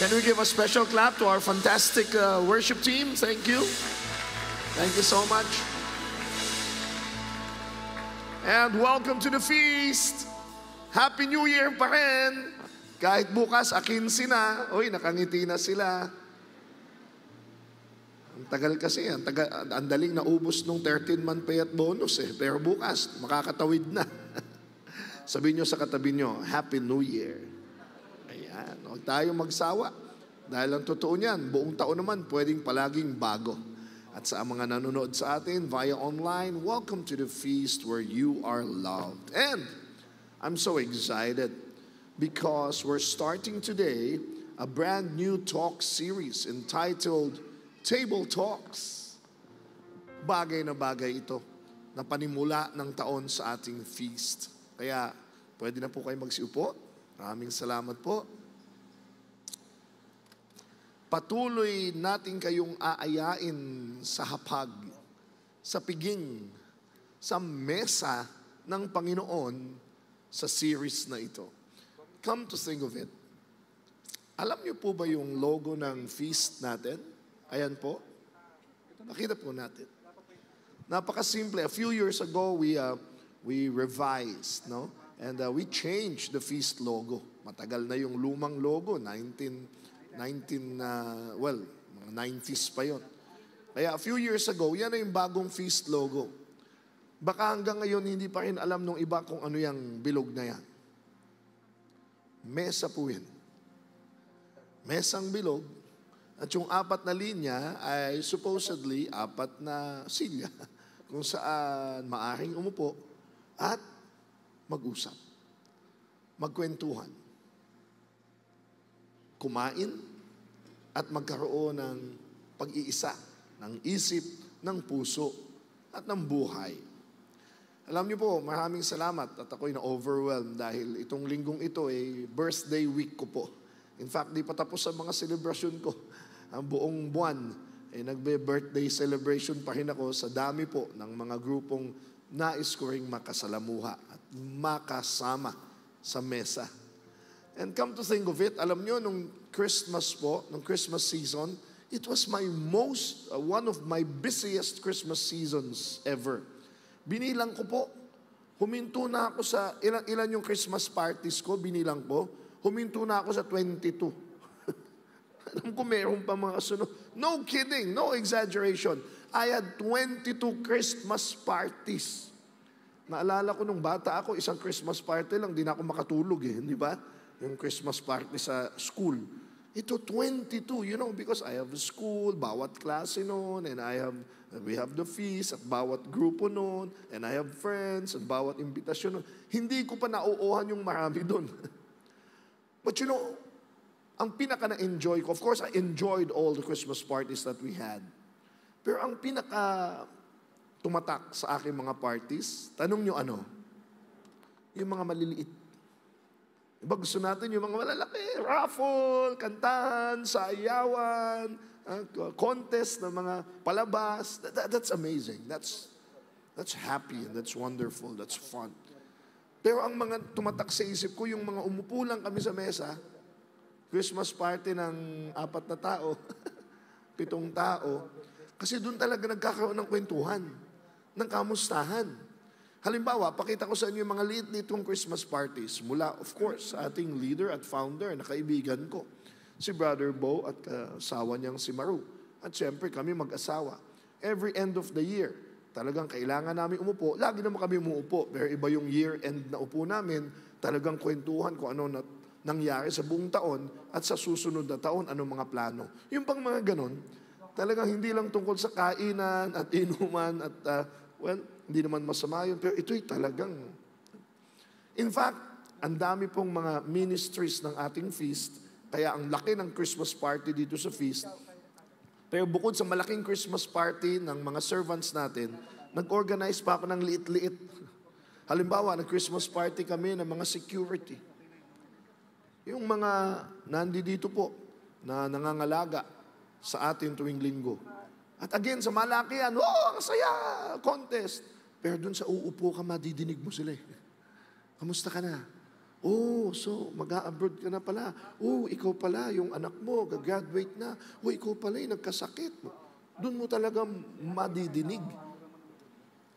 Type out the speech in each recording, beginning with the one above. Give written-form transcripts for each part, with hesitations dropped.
Can we give a special clap to our fantastic worship team? Thank you. Thank you so much. And welcome to the feast. Happy New Year pa rin. Kahit bukas, 15 na. Uy, nakangiti na sila. Ang tagal kasi, ang daling naubos nung 13-month pay at bonus eh. Pero bukas, makakatawid na. Sabihin nyo sa katabi nyo, Happy New Year. Ayan, huwag tayo magsawa. Dahil ang totoo niyan, buong taon naman pwedeng palaging bago. At sa mga nanonood sa atin via online, welcome to the feast where you are loved. And I'm so excited because we're starting today a brand new talk series entitled Table Talks. Bagay na bagay ito na panimula ng taon sa ating feast. Kaya pwede na po kayo magsiupo. Maraming salamat po. Patuloy natin kayong aayain sa hapag, sa piging, sa mesa ng Panginoon sa series na ito. Come to think of it, alam niyo po ba yung logo ng feast natin? Ayan po. Nakita po natin. Napakasimple. A few years ago, we revised, no? And we changed the feast logo. Matagal na yung lumang logo, mga 90s pa yon. Kaya a few years ago, yan na yung bagong feast logo. Baka hanggang ngayon hindi pa rin alam nung iba kung ano yung bilog na yan. Mesa po yan. Mesang bilog. At yung 4 na linya ay supposedly 4 na silya kung saan maaaring umupo at mag-usap, magkwentuhan, kumain, at magkaroon ng pag-iisa, ng isip, ng puso, at ng buhay. Alam niyo po, maraming salamat at ako'y na-overwhelmed dahil itong linggong ito ay birthday week ko po. In fact, di pa tapos ang mga celebration ko. Ang buong buwan, nagbe-birthday celebration pa rin ako sa dami po ng mga grupong nais ko ring makasalamuha at makasama sa mesa. And come to think of it, alam nyo, nung Christmas po, nung Christmas season, it was one of my busiest Christmas seasons ever. Binilang ko po, huminto na ako sa, ilan yung Christmas parties ko, binilang ko, huminto na ako sa 22. Alam ko meron pa mga sunod. No kidding, no exaggeration. I had 22 Christmas parties. Naalala ko nung bata ako, isang Christmas party lang, di na ako makatulog di ba? Yung Christmas party sa school. Ito 22, because I have school, bawat klase noon, and we have the feast at bawat grupo noon, and I have friends at bawat imbitasyon noon. Hindi ko pa nauuhan yung marami doon. But ang pinaka na-enjoy ko, of course, I enjoyed all the Christmas parties that we had. Pero ang pinaka tumatak sa aking mga parties, tanong nyo ano? Yung mga maliliit. Iba gusto natin yung mga malalaki, raffle, kantahan, sayawan, contest ng mga palabas. That's amazing. That's happy and that's wonderful. That's fun. Pero ang mga tumatak sa isip ko, yung mga umupo lang kami sa mesa, Christmas party ng 4 na tao, 7 tao, kasi doon talaga nagkakaroon ng kwentuhan, ng kamustahan. Halimbawa, pakita ko sa inyo yung mga liit-liit kong Christmas parties. Mula, of course, sa ating leader at founder na kaibigan ko, si Brother Bo at asawa niyang si Maru. At syempre, kami mag-asawa. Every end of the year, talagang kailangan namin umupo. Lagi naman kami umuupo. Pero iba yung year-end na upo namin, talagang kwentuhan kung ano nangyari sa buong taon at sa susunod na taon, anong mga plano. Yung pang mga ganon, talagang hindi lang tungkol sa kainan at inuman at hindi naman masama yun, pero ito'y talagang. In fact, ang dami pong mga ministries ng ating feast, kaya ang laki ng Christmas party dito sa feast. Pero bukod sa malaking Christmas party ng mga servants natin, nag-organize pa ako ng liit-liit. Halimbawa, nag-Christmas party kami ng mga security. Yung mga nandito po na nangangalaga sa atin tuwing linggo. At again, sa malakihan, ang saya, contest. Pero dun sa uupo ka, madidinig mo sila. Kamusta ka na? Oh, so mag-a-abroad ka na pala. Oh, ikaw pala, yung anak mo, gagraduate na. Oh, ikaw pala yung nagkasakit. Doon mo talaga madidinig.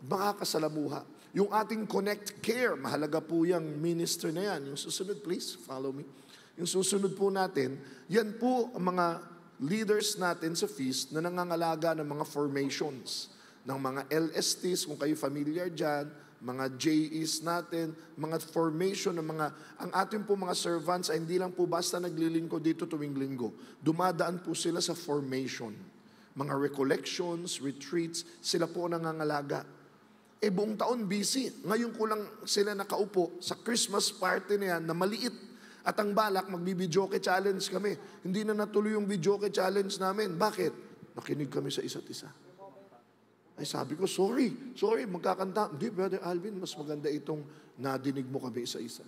Makakasalamuha. Yung ating Connect Care, mahalaga po yung minister na yan. Yung susunod, please, follow me. Yung susunod po natin, yan po ang mga leaders natin sa feast na nangangalaga ng mga formations, ng mga LSTs, kung kayo familiar dyan, mga JEs natin, mga formation ng mga, ang ating po mga servants ay hindi lang po basta naglilingkod dito tuwing linggo. Dumadaan po sila sa formation. Mga recollections, retreats, sila po nangangalaga. Buong taon busy. Ngayon ko lang sila nakaupo sa Christmas party na yan na maliit. At ang balak, magbibidyoke challenge kami. Hindi na natuloy yung videoke challenge namin. Bakit? Nakinig kami sa isa't isa. Ay sabi ko, sorry, magkakanta. Hindi, Brother Alvin, mas maganda itong nadinig mo kami isa-isa.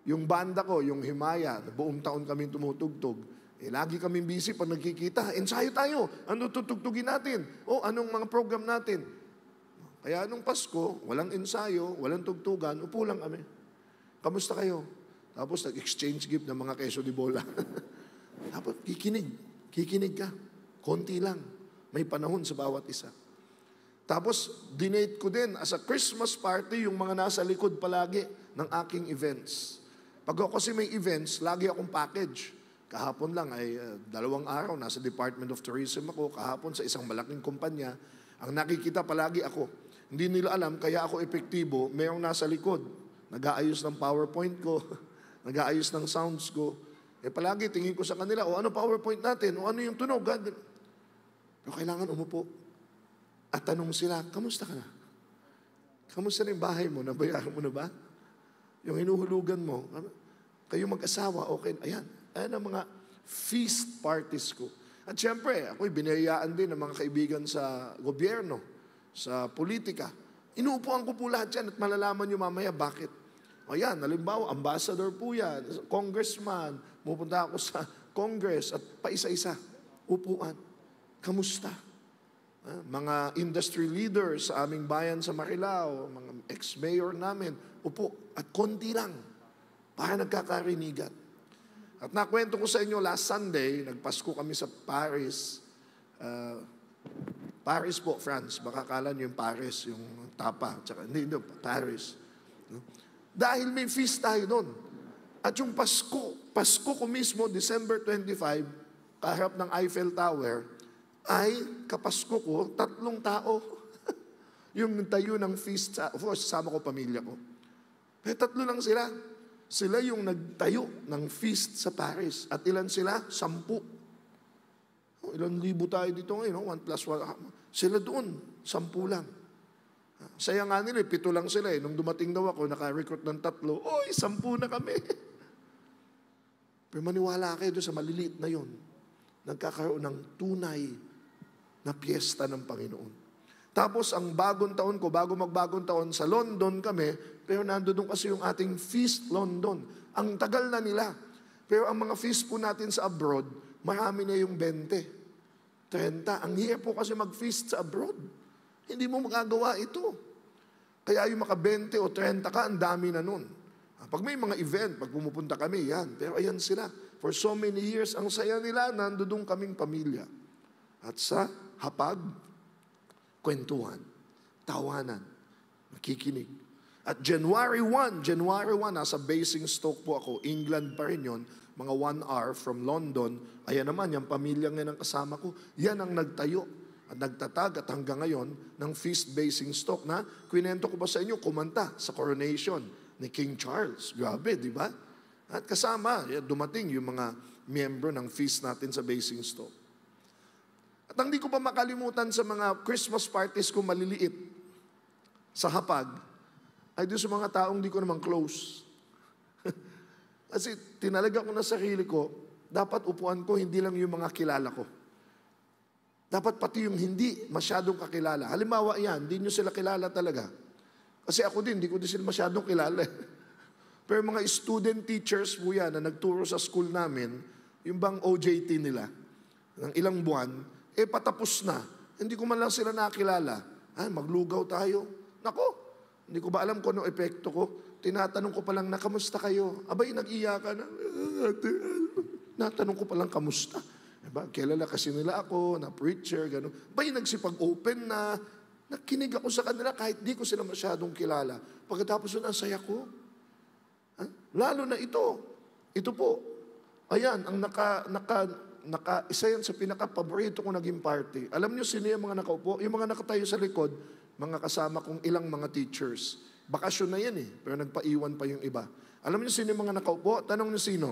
Yung banda ko, yung Himaya, buong taon kami tumutugtog. Lagi kaming busy pag nagkikita. Ensayo tayo. Ano tutugtugin natin? O anong mga program natin? Kaya nung Pasko, walang ensayo, walang tugtugan, upo lang kami. Kamusta kayo? Tapos nag-exchange gift ng mga keso de bola. Tapos kikinig ka. Konti lang. May panahon sa bawat isa. Tapos, dinate ko din as a Christmas party yung mga nasa likod palagi ng aking events. Pag ako kasi may events, lagi akong package. Kahapon lang ay 2 araw, nasa Department of Tourism ako. Kahapon sa isang malaking kumpanya. Ang nakikita palagi ako. Hindi nila alam, kaya ako epektibo, mayroong nasa likod. Nag-aayos ng PowerPoint ko, nag-aayos ng sounds ko. Palagi tingin ko sa kanila, ano PowerPoint natin? Ano yung tunog? Pero kailangan umupo. At tanong sila, kamusta ka na? Kamusta na yung bahay mo? Nabayaran mo na ba? Yung hinuhulugan mo? Kayo mag-asawa, okay. Ayan ang mga feast parties ko. At syempre, ako'y binayaan din ng mga kaibigan sa gobyerno, sa politika. Inuupuan ko po lahat yan at malalaman nyo mamaya bakit. Ayan, halimbawa, ambassador po yan, congressman, pupunta ako sa Congress at paisa-isa, upuan. Kamusta? Mga industry leaders sa aming bayan sa Marilao, mga ex-mayor namin, upo at konti lang para nagkakarinigan. At nakwento ko sa inyo last Sunday, nagpasko kami sa Paris. Paris po, France. Baka kala nyo yung Paris, yung tapa. Tsaka, hindi, Paris. Dahil may feast tayo doon. At yung Pasko ko mismo, December 25, kaharap ng Eiffel Tower, ay kapasko ko, 3 tao. Yung tayo ng feast, of course, sama ko pamilya ko. Pero 3 lang sila. Sila yung nagtayo ng feast sa Paris. At ilan sila? 10. Ilan libo tayo dito ngayon, 1 plus 1. Sila doon, 10 lang. Saya nga nila, 7 lang sila. Nung dumating daw ako, naka-recruit ng 3. Oy, 10 na kami. Pero maniwala kayo doon sa maliliit na yon. Nagkakaroon ng tunay na piyesta ng Panginoon. Tapos ang bagong taon ko, bago magbagong taon, sa London kami, pero nandoon kasi yung ating feast London. Ang tagal na nila. Pero ang mga feast po natin sa abroad, marami na yung 20, 30. Ang hirap po kasi mag-feast sa abroad. Hindi mo magagawa ito. Kaya yung maka 20 o 30 ka, ang dami na nun. Pag may mga event, pag pumupunta kami, yan. Pero ayan sila. For so many years, ang saya nila, nandoon kaming pamilya. At sa hapag, kwentuhan, tawanan, makikinig. At January 1, nasa Basingstoke po ako, England pa rin yun, mga 1 hour from London. Ayan naman, yung pamilyang yan ang kasama ko, yan ang nagtayo at nagtatag at hanggang ngayon ng Feast Basingstoke na kwento ko ba sa inyo, kumanta sa coronation ni King Charles. Grabe, di ba? At kasama, dumating yung mga miyembro ng feast natin sa Basingstoke. At hindi ko pa makalimutan sa mga Christmas parties ko maliliit sa hapag, ay doon sa mga taong di ko naman close. Kasi tinalaga ko na sarili ko, dapat upuan ko hindi lang yung mga kilala ko. Dapat pati yung hindi masyadong kakilala. Halimbawa yan, hindi nyo sila kilala talaga. Kasi ako din, hindi ko din sila masyadong kilala. Pero mga student teachers po yan na nagturo sa school namin, yung bang OJT nila, ng ilang buwan, patapos na. Hindi ko man lang sila nakilala. Maglugaw tayo. Nako, hindi ko ba alam kung anong epekto ko? tinatanong ko pa lang na, kamusta kayo? Abay, nag-iyakan na. Natanong ko pa lang, kamusta? Diba? Kilala kasi nila ako, na preacher, gano'n. Abay, nagsipag-open na, nakinig ako sa kanila kahit di ko sila masyadong kilala. Pagkatapos nun, ang saya ko. Lalo na ito po. Ayan, ang isa yan sa pinaka-paborito kong naging party. Alam niyo sino yung mga nakaupo? Yung mga nakatayo sa likod, mga kasama kong ilang mga teachers. Bakasyon na yan pero nagpaiwan pa yung iba. Alam niyo sino yung mga nakaupo? Tanong niyo sino?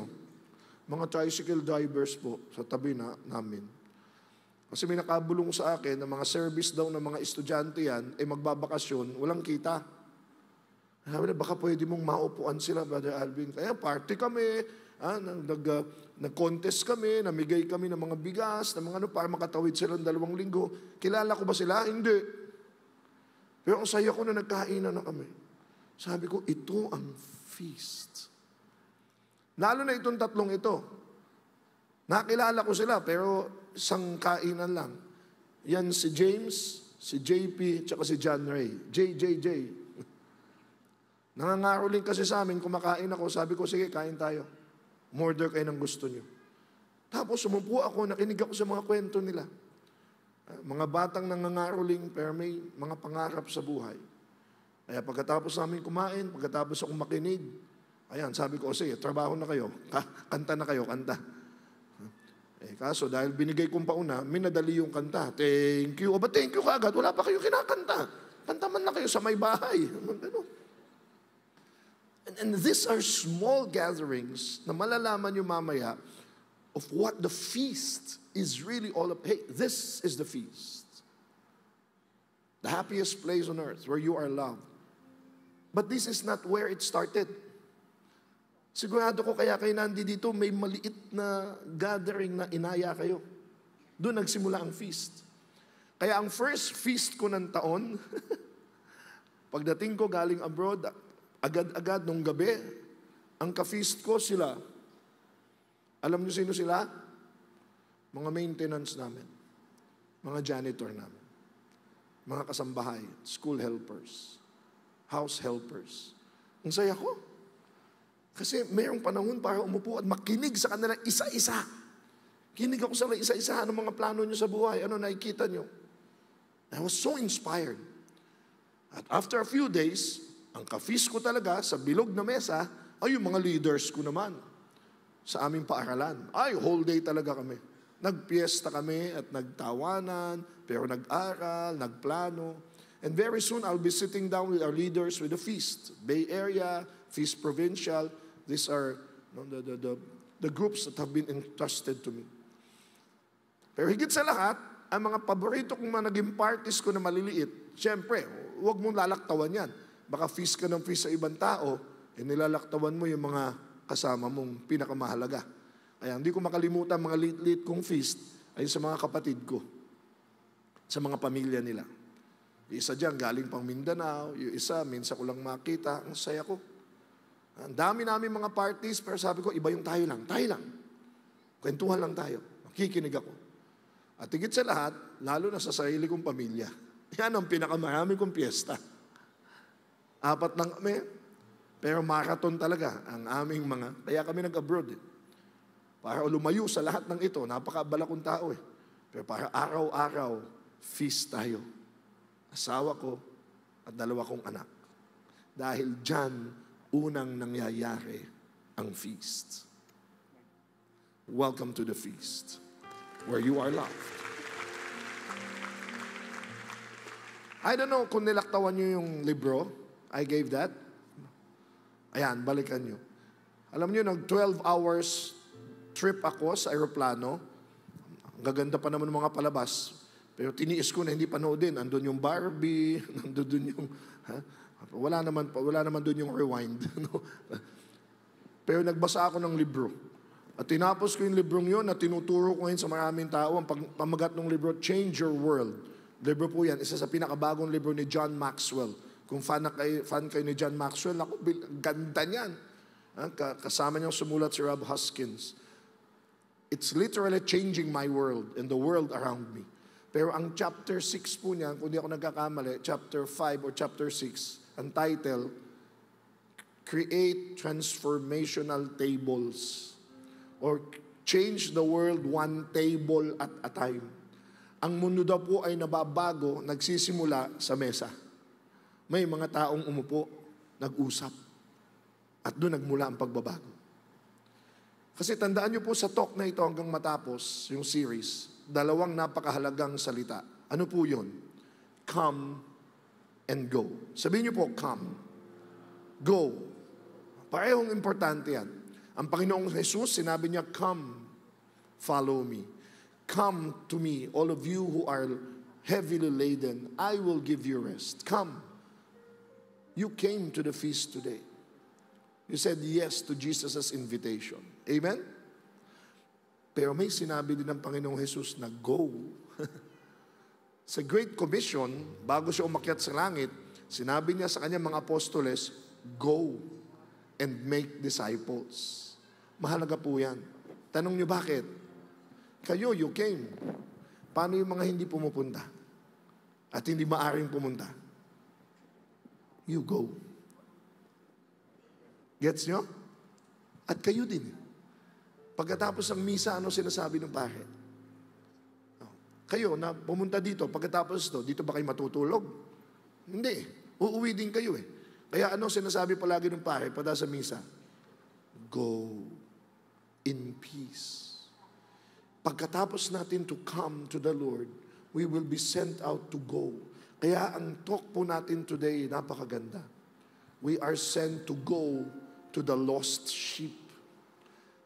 Mga tricycle drivers po sa tabi namin. Kasi may nakabulong sa akin na mga service daw ng mga estudyante yan, magbabakasyon, walang kita. Sabi na, baka pwede mong maupuan sila, Brother Alvin. Kaya party kami, nag-contest kami, namigay kami ng mga bigas, ng mga para makatawid sila ng 2 linggo. Kilala ko ba sila? Hindi. Pero ang saya ko na nagkainan na kami. Sabi ko, ito ang feast. Lalo na itong 3 ito. Nakilala ko sila, pero isang kainan lang. Yan si James, si JP, tsaka si John Ray. JJJ. Nangangaroling kasi sa amin, kumakain ako, sabi ko, sige, kain tayo. Order kayo ng gusto nyo. Tapos sumupo ako, nakinig ako sa mga kwento nila. Mga batang nangangaroling, pero may mga pangarap sa buhay. Kaya pagkatapos namin kumain, pagkatapos ako makinig, ayan, sabi ko, sige, trabaho na kayo. Kanta na kayo, kanta. Kaso dahil binigay kong pauna, minadali yung kanta. Thank you. Ba thank you kaagad? Wala pa kayo kinakanta. Kanta man na kayo sa may bahay. Ano? And these are small gatherings na malalaman nyo mamaya of what the feast is really all about. Hey, this is the feast. The happiest place on earth where you are loved. But this is not where it started. Sigurado ko kaya kayo nandito, may maliit na gathering na inaya kayo. Doon nagsimula ang feast. Kaya ang first feast ko ng taon, pagdating ko galing abroad, agad-agad nung gabi, ang ka-feast ko sila. Alam niyo sino sila? Mga maintenance namin. Mga janitor namin. Mga kasambahay, school helpers, house helpers. Ang saya ko. Kasi mayroong panahon para umupo at makinig sa kanila isa-isa. Kinig ako sa isa-isa. Anong mga plano nyo sa buhay? Ano nakikita nyo? I was so inspired. At after a few days, ang ka-feast ko talaga sa bilog na mesa ay yung mga leaders ko naman sa aming paaralan. Ay, whole day talaga kami. Nagpiesta kami at nagtawanan, pero nag-aral, nagplano. And very soon, I'll be sitting down with our leaders with the feast. Bay Area, Feast Provincial. These are the groups that have been entrusted to me. Pero higit sa lahat, ang mga paborito kong mga naging parties ko na maliliit, siyempre, huwag mong lalaktawan yan. Baka feast ka ng feast sa ibang tao, nilalaktawan mo yung mga kasama mong pinakamahalaga. Kaya hindi ko makalimutan mga lit-lit kong feast ay sa mga kapatid ko, sa mga pamilya nila. Yung isa dyan, galing pang Mindanao, yung isa, minsan ko lang makita, ang saya ko. Ang dami namin mga parties, pero sabi ko, iba yung tayo lang. Kwentuhan lang tayo. Makikinig ako. At higit sa lahat, lalo na sa sarili kong pamilya. Yan ang pinakamarami kong piyesta. 4 lang kami, pero marathon talaga ang aming mga, kaya kami nag-abroad Para lumayo sa lahat ng ito, napakabala kong tao Pero para araw-araw, feast tayo. Asawa ko at 2 kong anak. Dahil dyan, unang nangyayari ang feast. Welcome to the feast, where you are loved. I don't know kung nilaktawan nyo yung libro. I gave that. Ayan, balikan nyo. Alam nyo, nag-12 hours trip ako sa aeroplano. Ang gaganda pa naman ng mga palabas. Pero tiniis ko na hindi panoodin. Andun yung Barbie, nandun yung... Wala naman doon yung rewind. Pero nagbasa ako ng libro. At tinapos ko yung librong yun na tinuturo ko ngayon sa maraming tao. Ang pamagat ng libro, Change Your World. Libro po yan, isa sa pinakabagong libro ni John Maxwell. Kung fan kayo ni John Maxwell, ako, ganda niyan. Kasama niyang sumulat si Rob Hoskins. It's literally changing my world and the world around me. Pero ang chapter 6 po niya, kung di ako nagkakamali, chapter 5 or chapter 6, ang title, create transformational tables or change the world one table at a time. Ang mundo daw po ay nababago, nagsisimula sa mesa. May mga taong umupo, nag-usap, at doon nagmula ang pagbabago. Kasi tandaan niyo po sa talk na ito hanggang matapos yung series, dalawang napakahalagang salita. Ano po yun? Come and go. Sabihin niyo po, come. Go. Parehong importante yan. Ang Panginoong Jesus, sinabi niya, come, follow me. Come to me, all of you who are heavily laden, I will give you rest. Come. You came to the feast today. You said yes to Jesus' invitation. Amen? Pero may sinabi din ng Panginoong Jesus na go. Sa Great Commission, bago siya umakyat sa langit, sinabi niya sa kanyang mga apostoles, go and make disciples. Mahalaga po yan. Tanong niyo bakit? Kayo, you came. Paano yung mga hindi pumupunta? At hindi maaring pumunta? You go. Gets nyo? At kayo din. Pagkatapos ng misa, ano sinasabi ng pare? Kayo na pumunta dito, pagkatapos dito ba kayo matutulog? Hindi. Uuwi din kayo eh. Kaya ano sinasabi palagi ng pare pada sa misa? Go in peace. Pagkatapos natin to come to the Lord, we will be sent out to go. Kaya ang talk po natin today, napakaganda. We are sent to go to the lost sheep.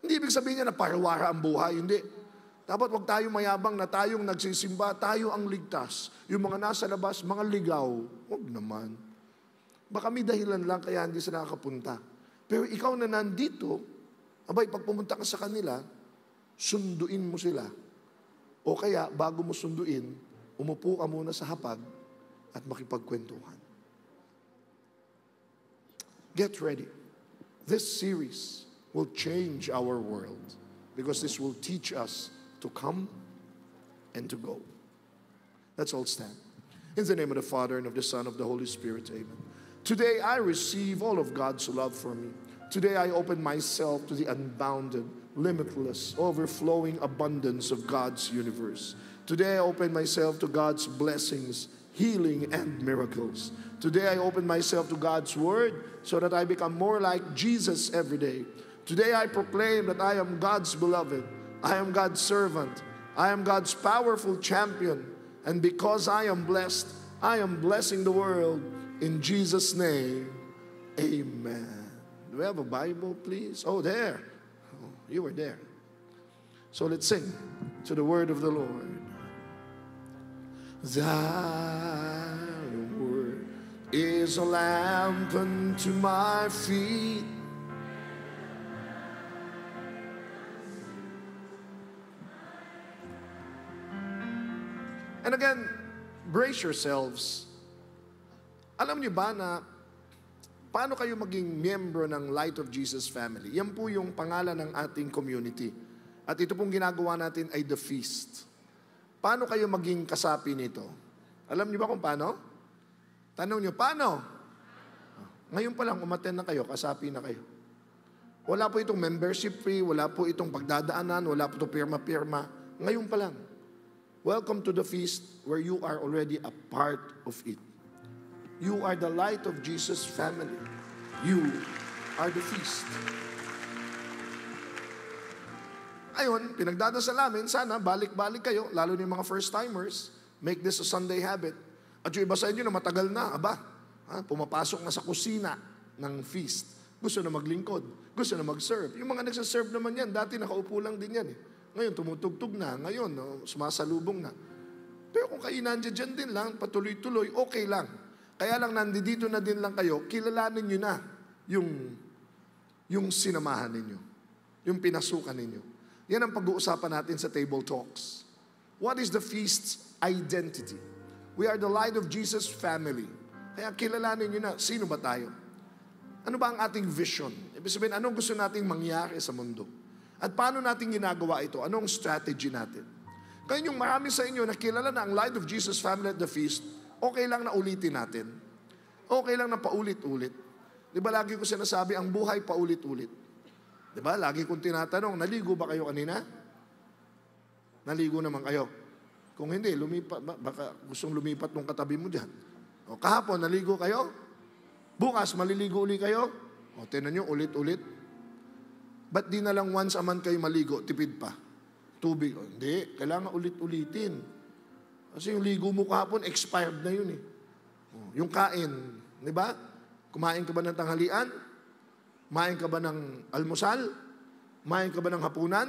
Hindi ibig sabihin niya na parawara ang buhay. Hindi. Dapat wag tayo mayabang na tayong nagsisimba, tayo ang ligtas. Yung mga nasa labas, mga ligaw. Wag naman. Baka may dahilan lang kaya hindi sila nakapunta. Pero ikaw na nandito, abay, pag pumunta ka sa kanila, sunduin mo sila. O kaya, bago mo sunduin, umupo ka muna sa hapag at makipagkwentuhan. Get ready. This series will change our world because this will teach us to come and to go. Let's all stand. In the name of the Father and of the Son and of the Holy Spirit, amen. Today I receive all of God's love for me. Today I open myself to the unbounded, limitless, overflowing abundance of God's universe. Today I open myself to God's blessings, healing, and miracles. Today I open myself to God's word so that I become more like Jesus every day. Today I proclaim that I am God's beloved. I am God's servant. I am God's powerful champion. And because I am blessed, I am blessing the world. In Jesus' name, amen. Do we have a Bible, please? Oh, there. Oh, you were there. So let's sing to the word of the Lord. Thy word is a lamp unto my feet, and again, brace yourselves. Alam niyo ba na paano kayo maging miyembro ng Light of Jesus family? Yan po yung pangalan ng ating community. At ito pong ginagawa natin ay The Feast. Paano kayo maging kasapi nito? Alam niyo ba kung paano? Tanong niyo, paano? Ngayon pa lang, umattend na kayo, kasapi na kayo. Wala po itong membership fee, wala po itong pagdadaanan, wala po itong pirma-pirma. Ngayon pa lang. Welcome to the feast where you are already a part of it. You are the Light of Jesus family. You are the feast. Ayun, pinagdadasal namin, sana balik-balik kayo, lalo ng mga first-timers, make this a Sunday habit. At yung iba sa inyo na matagal na, pumapasok na sa kusina ng feast. Gusto na maglingkod, gusto na mag-serve. Yung mga nagsaserve naman yan, dati nakaupo lang din yan eh. Ngayon, tumutugtog na. Ngayon, sumasalubong na. Pero kung kayo nandiyan din lang, patuloy-tuloy, okay lang. Kaya lang nandito na din lang kayo, kilalanin nyo na yung sinamahan ninyo. Yung pinasukan ninyo. Yan ang pag-uusapan natin sa Table Talks. What is the feast's identity? We are the Light of Jesus family. Kaya kilalanin nyo na, sino ba tayo? Ano ba ang ating vision? Ibig sabihin, anong gusto nating mangyari sa mundo? At paano natin ginagawa ito? Anong strategy natin? Kaya yung marami sa inyo na kilala na ang Light of Jesus family at the feast, okay lang na ulitin natin. Okay lang na paulit-ulit. Di ba lagi ko sinasabi, ang buhay paulit-ulit. Di ba? Lagi kong tinatanong, naligo ba kayo kanina? Naligo naman kayo. Kung hindi, lumipat, baka gustong lumipat nung katabi mo dyan. O kahapon, naligo kayo? Bukas, maliligo uli kayo? O tinan nyo, ulit-ulit. Ba't di na lang once a month kayo maligo, tipid pa? Tubig. O, hindi, kailangan ulit-ulitin. Kasi yung ligo mo kahapon, expired na yun eh. O, yung kain, di ba? Kumain ka ba ng tanghalian? Kumain ka ba ng almusal? Kumain ka ba ng hapunan?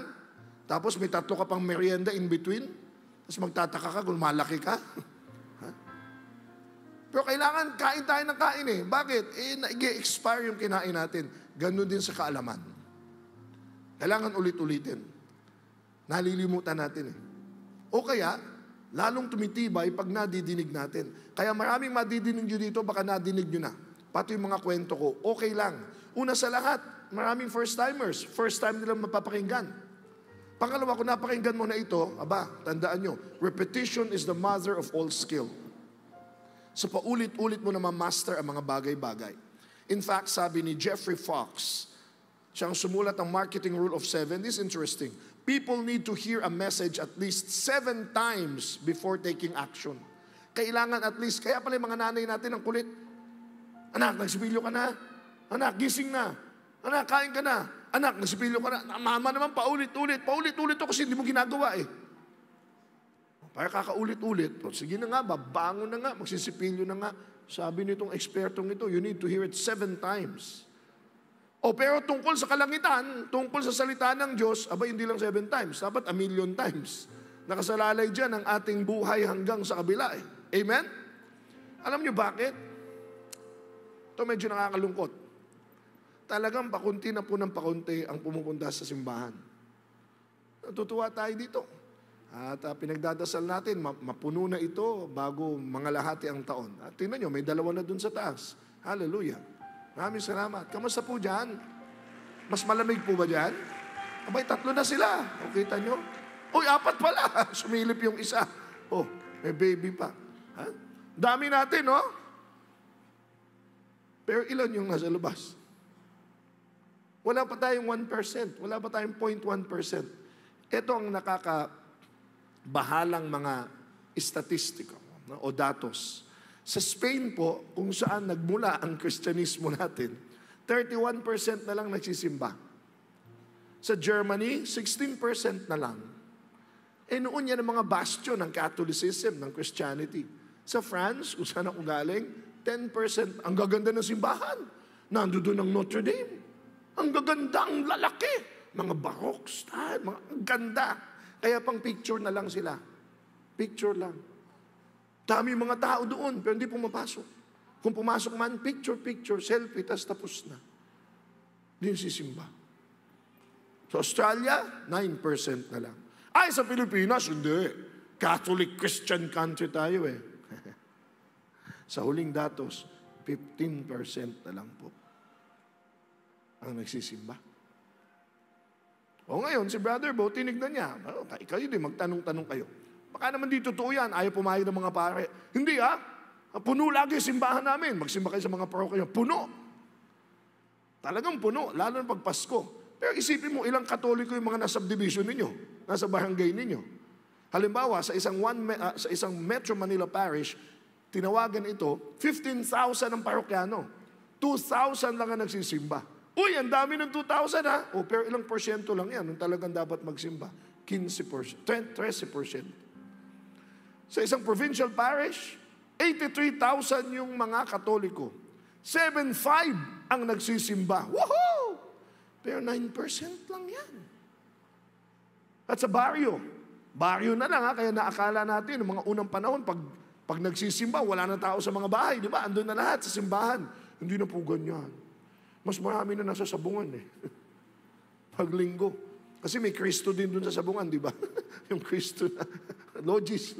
Tapos may 3 ka pang merienda in between? Tapos magtataka ka kung malaki ka? Pero kailangan kain tayo ng kain eh. Bakit? Nag-expire yung kinain natin. Ganun din sa kaalaman. Kailangan ulit-ulitin. Nalilimutan natin eh. O kaya, lalong tumitibay pag nadidinig natin. Kaya maraming madidinig nyo dito, baka nadinig nyo na. Pati yung mga kwento ko, okay lang. Una sa lahat, maraming first-timers. First time nilang mapapakinggan. Pangalawa, kung napakinggan mo na ito, tandaan nyo, repetition is the mother of all skill. So paulit-ulit mo na ma-master ang mga bagay-bagay. In fact, sabi ni Jeffrey Fox, siyang sumulat ng Marketing Rule of 7, this is interesting. People need to hear a message at least 7 times before taking action. Kailangan at least, kaya pala yung mga nanay natin ang kulit. Anak, nagsipilyo ka na. Anak, gising na. Anak, kain ka na. Anak, nagsipilyo ka na. Mama naman, paulit-ulit. Paulit-ulit to kasi hindi mo ginagawa eh. Para kakaulit-ulit. Sige na nga, babangon na nga, magsisipilyo na nga. Sabi nitong ekspertong ito, you need to hear it 7 times. Pero tungkol sa kalangitan, tungkol sa salita ng Diyos, hindi lang 7 times. Dapat 1,000,000 times. Nakasalalay dyan ang ating buhay hanggang sa kabila eh. Amen? Alam niyo bakit? Ito medyo nakakalungkot. Talagang pakunti na po ng pakunti ang pumupunta sa simbahan. Natutuwa tayo dito. At pinagdadasal natin, mapuno na ito bago mga lahati ang taon. At tingnan nyo, may 2 na dun sa taas. Hallelujah. Maraming salamat. Kamusta po dyan? Mas malamig po ba dyan? 3 na sila. O kita nyo? 4 pala. Sumilip yung isa. May baby pa. Dami natin, no? Pero ilan yung nasa labas? Wala pa tayong 1%. Wala pa tayong 0.1%. Ito ang nakakabahalang mga istatistiko o datos. Sa Spain po, kung saan nagmula ang Kristyanismo natin, 31% na lang nagsisimba. Sa Germany, 16% na lang. Noon yan ang mga bastion ng Catholicism, ng Christianity. Sa France, kung saan ako galing, 10%. Ang gaganda ng simbahan. Nandoon ang Notre Dame. Ang gaganda, ang lalaki. Mga baroque style, ang ganda. Kaya pang picture na lang sila. Picture lang. Dami mga tao doon, pero hindi pumapasok. Kung pumasok man, picture, selfie, tapos na. Hindi sisimba. Sa Australia, 9% na lang. Sa Pilipinas, hindi. Catholic Christian country tayo eh. Sa huling datos, 15% na lang po ang nagsisimba. Ngayon, si Brother Bo, tinignan niya. Kayo din, magtanong-tanong kayo. Baka naman di totoo yan, ayaw pumayag ng mga pare. Hindi puno lagi simbahan namin. Magsimba kayo sa mga parokya, puno. Talagang puno, lalo na pag Pasko. Pero isipin mo, ilang Katoliko yung mga nasa subdivision ninyo, nasa barangay ninyo. Halimbawa, sa isang Metro Manila Parish, tinawagan ito, 15,000 ang parokyano. 2,000 lang ang nagsisimba. Ang dami ng 2,000 pero ilang porsyento lang yan nung talagang dapat magsimba? 15%, 13%. Sa isang provincial parish, 83,000 yung mga Katoliko. 7,500 ang nagsisimba. Woohoo! Pero 9% lang yan. At sa baryo na lang kaya naakala natin, noong mga unang panahon, pag nagsisimba, wala na tao sa mga bahay, di ba? Andun na lahat sa simbahan. Hindi na po ganyan. Mas marami na nasa sabungan eh. Pag linggo. Kasi may Kristo din dun sa sabungan, di ba? Yung Kristo na. Logis.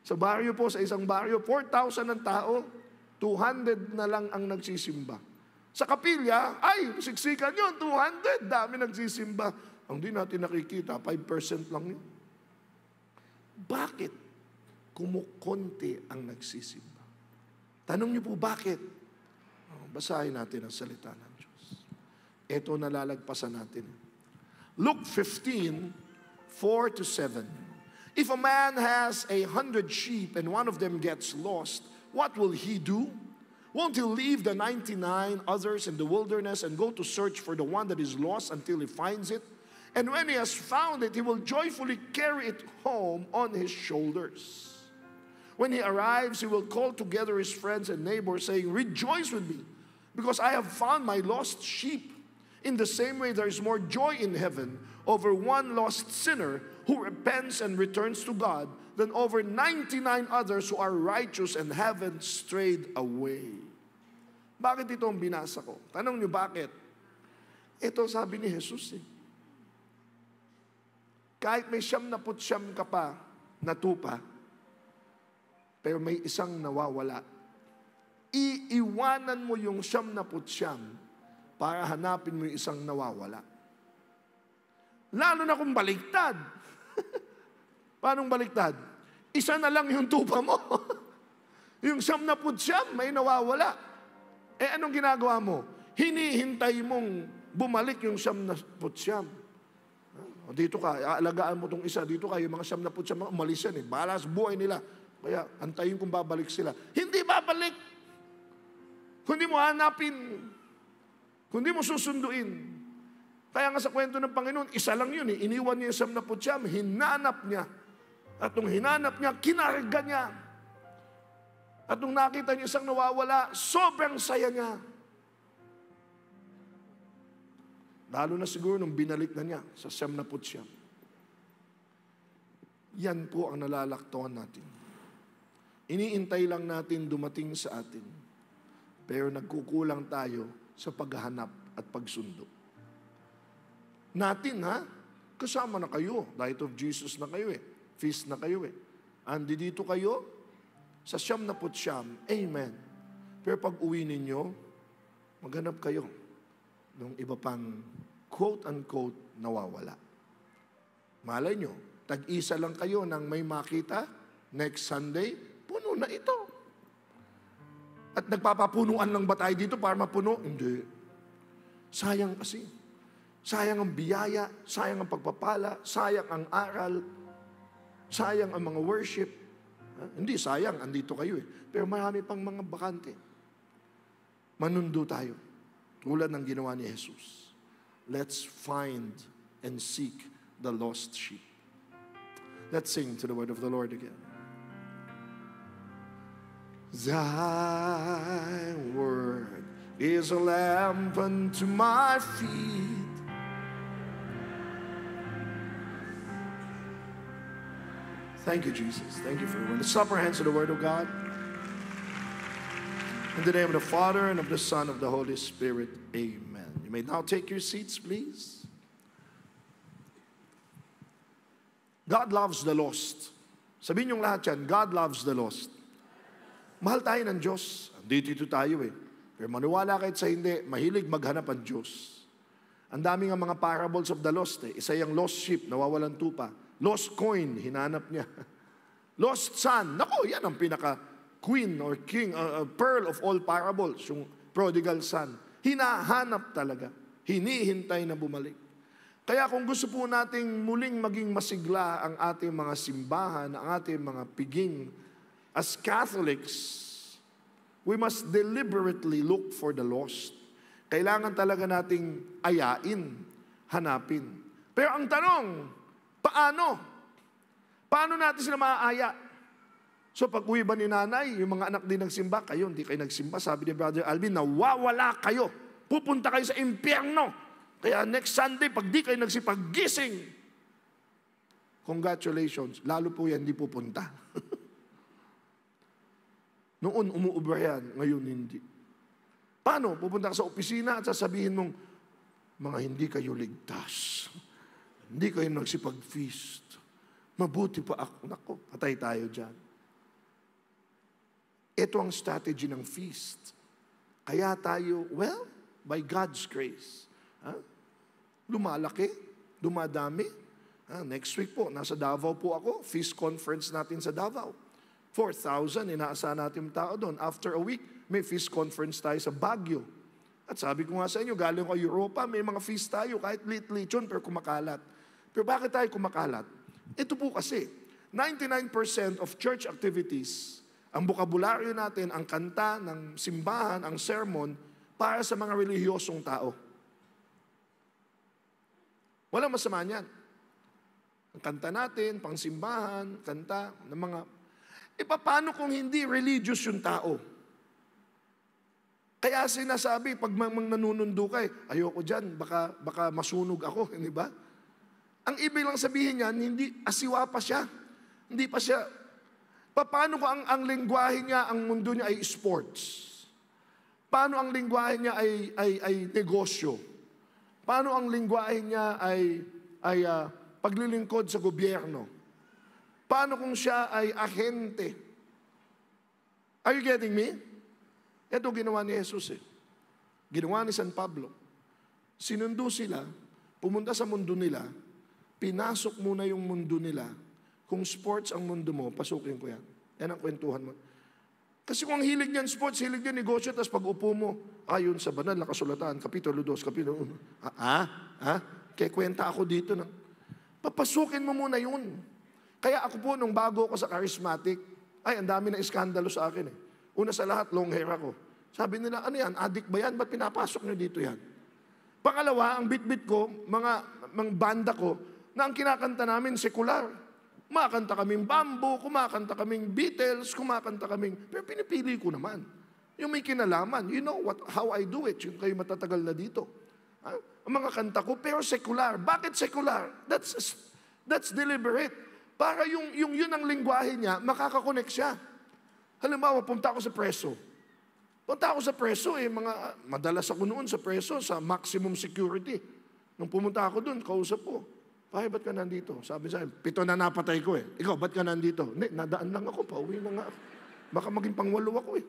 Sa baryo po, sa isang baryo, 4,000 ng tao, 200 na lang ang nagsisimba. Sa kapilya, siksikan yun, 200, dami nagsisimba. Ang di natin nakikita, 5% lang yun. Bakit? Kumukonti ang nagsisimba. Tanong niyo po bakit? Basahin natin ang salita ng Diyos. Ito nalalagpasan natin. Luke 15:4-7. If a man has 100 sheep and one of them gets lost, what will he do? Won't he leave the 99 others in the wilderness and go to search for the one that is lost until he finds it? And when he has found it, he will joyfully carry it home on his shoulders. When he arrives, he will call together his friends and neighbors, saying, "Rejoice with me, because I have found my lost sheep." In the same way, there is more joy in heaven over one lost sinner who repents and returns to God than over 99 others who are righteous and haven't strayed away. Bakit ito ang binasa ko? Tanong niyo bakit? Ito sabi ni Jesus eh. Kahit may 99 ka pa na tupa, pero may isang nawawala, iiwanan mo yung 99 para hanapin mo yung isang nawawala. Lalo na kung baliktad. Paanong baliktad? Isa na lang yung tupa mo. Yung 99 may nawawala. Eh anong ginagawa mo? Hinihintay mong bumalik yung 99. O dito ka, aalagaan mo tong isa. Dito ka, yung mga 99 umalis yan eh. Bahala sa buhay nila. Kaya antayin kung babalik sila. Hindi babalik. Kundi mo hanapin. Kundi mo susunduin. Kaya nga sa kwento ng Panginoon, isa lang yun eh. Iniwan niya yung 99, hinanap niya. At nung hinanap niya, kinarga niya. At nung nakita niya isang nawawala, sobrang saya niya. Lalo na siguro nung binalik na niya sa 99. Yan po ang nalalaktawan natin. Iniintay lang natin dumating sa atin. Pero nagkukulang tayo sa paghahanap at pagsundo. Natin ha, kasama na kayo. Light of Jesus na kayo eh. Feast na kayo eh. Andi dito kayo sa 99. Amen. Pero pag uwi ninyo, maghanap kayo ng iba pang quote-unquote nawawala. Malay nyo, tag-isa lang kayo nang may makita, next Sunday, puno na ito. At nagpapapunuan lang ba tayo dito para mapuno? Hindi. Sayang kasi. Sayang ang biyaya, sayang ang pagpapala, sayang ang aral, sayang ang mga worship. Hindi sayang, andito kayo eh. Pero marami pang mga bakante. Manundo tayo. Tulad ng ginawa ni Jesus. Let's find and seek the lost sheep. Let's sing to the word of the Lord again. Thy word is a lamp unto my feet, thank you, Jesus. Thank you for your word. Let's clap our hands to the word of God. In the name of the Father, and of the Son, and of the Holy Spirit. Amen. You may now take your seats, please. God loves the lost. Sabihin niyong lahat yan, God loves the lost. Mahal tayo ng Diyos. Dito tayo eh. Pero maniwala kahit sa hindi, mahilig maghanap ang Diyos. Ang daming ang mga parables of the lost eh. Isa yung lost sheep, nawawalan tupa. Lost coin, hinanap niya. Lost son, nako, yan ang pinaka queen or king, pearl of all parables, yung prodigal son. Hinahanap talaga. Hinihintay na bumalik. Kaya kung gusto po nating muling maging masigla ang ating mga simbahan, ang ating mga piging, as Catholics, we must deliberately look for the lost. Kailangan talaga nating ayain, hanapin. Pero ang tanong, paano? Paano natin sila maaaya? So pag uwi ba ni nanay, yung mga anak din nagsimba, kayo hindi kayo nagsimba, sabi ni Brother Alvin, nawawala kayo. Pupunta kayo sa impyerno. Kaya next Sunday, pag di kayo nagsipag-gising, congratulations, lalo po yan di pupunta. Noon umuubra yan, ngayon hindi. Paano? Pupunta ka sa opisina at sasabihin mong, mga hindi kayo ligtas. Hindi kayo nagsipag-feast. Mabuti pa ako. Nako, patay tayo dyan. Ito ang strategy ng feast. Kaya tayo, well, by God's grace, lumalaki, dumadami. Next week po, nasa Davao po ako, feast conference natin sa Davao. 4,000, inaasahan natin yung tao doon. After a week, may feast conference tayo sa Baguio. At sabi ko nga sa inyo, galing ko Europa, may mga feast tayo, kahit lit-lit yun, pero kumakalat. Pero bakit tayo kumakalat? Ito po kasi, 99% of church activities, ang bokabularyo natin, ang kanta ng simbahan, ang sermon, para sa mga relihiyosong tao. Walang masama niyan. Ang kanta natin, pang simbahan, kanta ng mga... paano kung hindi religious yung tao? Kaya sinasabi, pag nanunundo ka, ayoko dyan, baka masunog ako, hindi ba? Ang ibig lang sabihin niyan, hindi, asiwa pa siya. Hindi pa siya. Paano kung ang lengguwahe niya, ang mundo niya ay sports? Paano ang lengguwahe niya ay negosyo? Paano ang lengguwahe niya ay paglilingkod sa gobyerno? Paano kung siya ay ahente? Are you getting me? Ito ginawa ni Jesus eh. Ginawa ni San Pablo. Sinundo sila, pumunta sa mundo nila, pinasok muna yung mundo nila. Kung sports ang mundo mo, pasukin ko yan. Yan ang kwentuhan mo. Kasi kung hilig niyan sports, hilig niyan negosyo, tapos pag upo mo, ayon sa banal na kasulatan, Kapitulo 2, Kapitulo 1. Kaya kwenta ako dito. Papasukin mo muna yun. Kaya ako po, nung bago ako sa charismatic, ang dami na iskandalo sa akin eh. Una sa lahat, long hair ako. Sabi nila, ano yan, addict ba yan? Ba't pinapasok nyo dito yan? Pangalawa, ang bit-bit ko, mga banda ko, na ang kinakanta namin, sekular. Kumakanta kaming Bamboo, kumakanta kaming Beatles, kumakanta kaming... Pero pinipili ko naman. Yung may kinalaman. You know how I do it. Yung kayo matatagal na dito. Ang mga kanta ko, pero sekular. Bakit sekular? That's deliberate. Para yung yun ang lingwahe niya, makakakonect siya. Halimbawa, punta ako sa preso. Punta ako sa preso, madalas ako noon sa preso, sa maximum security. Nung pumunta ako doon, kausap ko, "Pahay, ba't ka nandito?" Sabi sa akin, 7 na napatay ko eh. "Ikaw, ba't ka nandito?" "Hindi, nadaan lang ako, pauwi na nga ako. Baka maging pang-8 ako eh."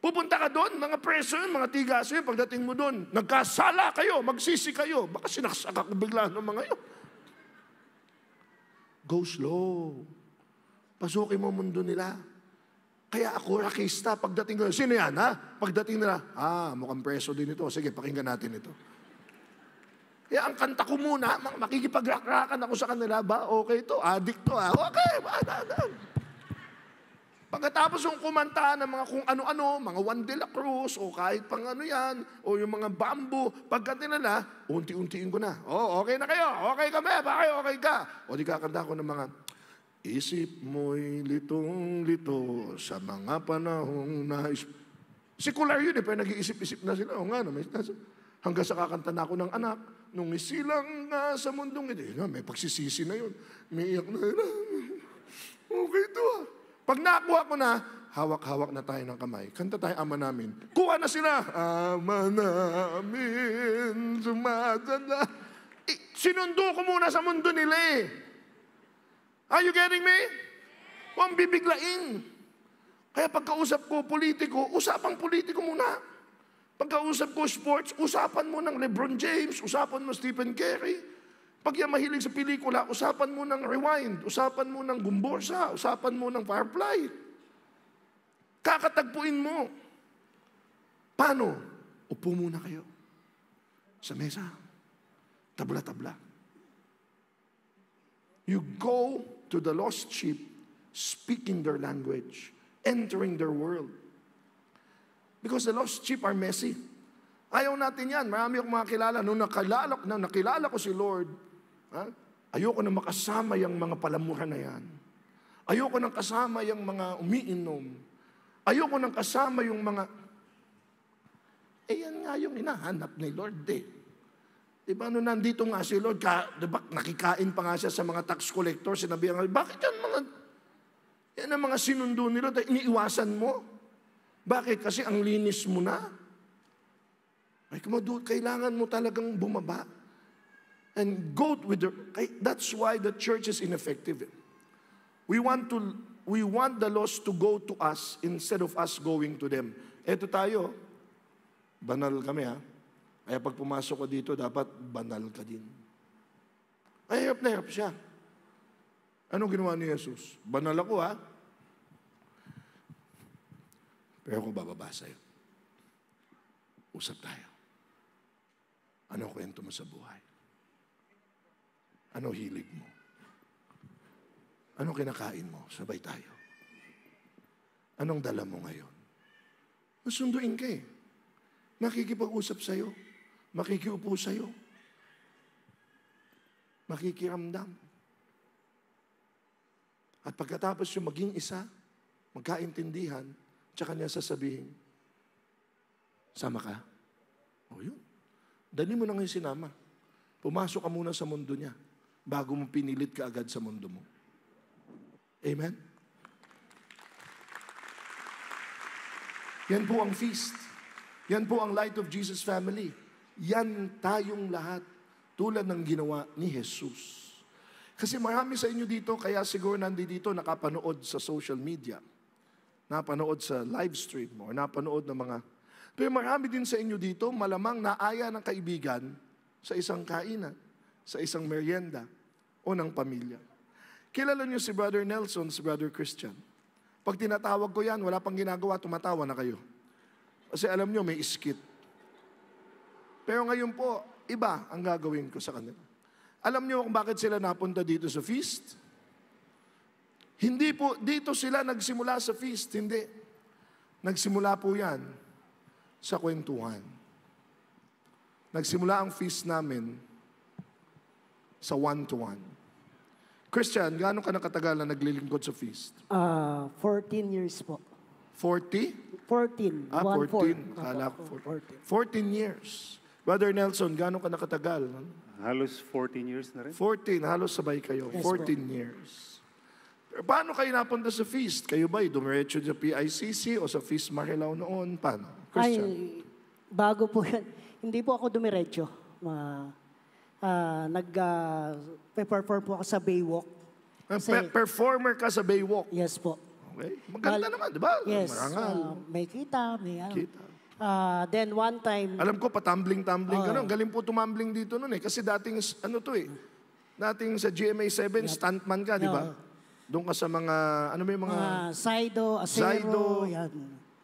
Pupunta ka doon, mga preso yun, mga tigaso yun, pagdating mo doon, nagkasala kayo, magsisi kayo. Baka sinaksak ako bigla ng mga yun. Go slow. Pasukin mo mundo nila. Kaya ako, rakista, pagdating ko, sino yan, ha? Pagdating nila, mukhang preso din ito. Sige, pakinggan natin ito. Kaya ang kanta ko muna, makikipag-rakrakan ako sa kanila ba? Okay to, addict to, ha? Okay, pagkatapos yung kumanta ng mga kung ano-ano, mga Juan de la Cruz, o kahit pang ano yan, o yung mga Bamboo, pagkanta nila, unti-untiin ko na. Okay na kayo, okay kami, bakit okay ka? O di kakanta ko ng mga, isip mo'y litong-lito sa mga panahong sekular yun eh, pero nag-iisip-isip na sila. O nga, hanggang sa kakanta na ako ng anak, nung isilang nga sa mundong ito, may pagsisisi na yun. May iyak na yun. Okay to ah. Pag nakuha ko na, hawak-hawak na tayo ng kamay. Kanta tayo, Ama Namin. Kuha na sila. Ama namin, sumadala. Sinundo ko muna sa mundo nila eh. Are you getting me? Huwag bibiglain. Kaya pagkausap ko politiko, usapang politiko muna. Pagkausap ko sports, usapan mo ng LeBron James, usapan mo Stephen Curry. Pag yan mahilig sa pelikula, usapan mo ng Rewind, usapan mo ng Gumborsa, usapan mo ng Firefly. Kakatagpuin mo. Paano? Upo muna kayo sa mesa. Tabla-tabla. You go to the lost sheep, speaking their language, entering their world. Because the lost sheep are messy. Ayaw natin yan. Marami akong mga kilala. Nung nakilala ko si Lord, ayoko na makasama yung mga palamuran na yan. Ayoko nang kasama yung mga umiinom. Ayoko nang kasama yung mga... yan nga yung hinahanap ni Lord eh. Diba, nung nandito nga si Lord, diba, nakikain pa nga siya sa mga tax collector, sinabihan nga, bakit yan ang mga sinundo nila, iniiwasan mo? Bakit? Kasi ang linis mo na. Kailangan mo talagang bumaba. And go with that's why the church is ineffective. We want the lost to go to us instead of us going to them. Eto tayo, banal kami ha. Kaya pag pumasok ko dito, dapat banal ka din. Ay, hirap na hirap siya. Anong ginawa ni Jesus? Banal ako ha. Pero ako bababa sa'yo. Usap tayo. Ano kwento mo sa buhay? Ano hilig mo? Ano kinakain mo? Sabay tayo. Anong dala mo ngayon? Masunduin ka eh. Makikipag-usap sa'yo. Makikiupo sa'yo. Makikiramdam. At pagkatapos yung maging isa, magkaintindihan, tsaka niya sasabihin, sama ka? O yun. Dali mo na ngayon sinama. Pumasok ka muna sa mundo niya bago mo pinilit ka agad sa mundo mo. Amen? Yan po ang feast. Yan po ang Light of Jesus family. Yan tayong lahat tulad ng ginawa ni Jesus. Kasi marami sa inyo dito, kaya siguro nandito nakapanood sa social media, napanood sa live stream mo, napanood ng mga... Pero marami din sa inyo dito, malamang naaya ng kaibigan sa isang kainan, sa isang merienda, o ng pamilya. Kilala niyo si Brother Nelson, si Brother Christian. Pag tinatawag ko yan, wala pang ginagawa, tumatawa na kayo. Kasi alam niyo, may iskit. Pero ngayon po, iba ang gagawin ko sa kanila. Alam niyo kung bakit sila napunta dito sa feast? Hindi po, dito sila nagsimula sa feast, hindi. Nagsimula po yan sa kwentuhan. Nagsimula ang feast namin sa one-to-one. Christian, gaano ka nakatagal na naglilingkod sa feast? 14 years po. 40? 14. 14. Akala ko 14 years. Brother Nelson, gaano ka nakatagal? Halos 14 years na rin. 14, halos sabay kayo. Yes, 14 years. Pero paano kayo napunta sa feast? Kayo ba'y dumiretso sa PICC o sa Feast Marilao noon? Paano? Christian? Ay, bago po yan. Hindi po ako dumiretso. Nag-perform po ako sa Baywalk. Performer ka sa Baywalk. Yes po. Okay. Maganda naman, di ba? Yes. Marangal. May kita, may ano. Kita. Then one time, Alam ko, patambling-tambling ka nun. Galing po tumambling dito nun eh. Kasi dating, ano to eh, dating sa GMA 7, stuntman ka, di ba? Doon ka sa mga, ano ba yung mga... Saido, Acero, Saido. yan.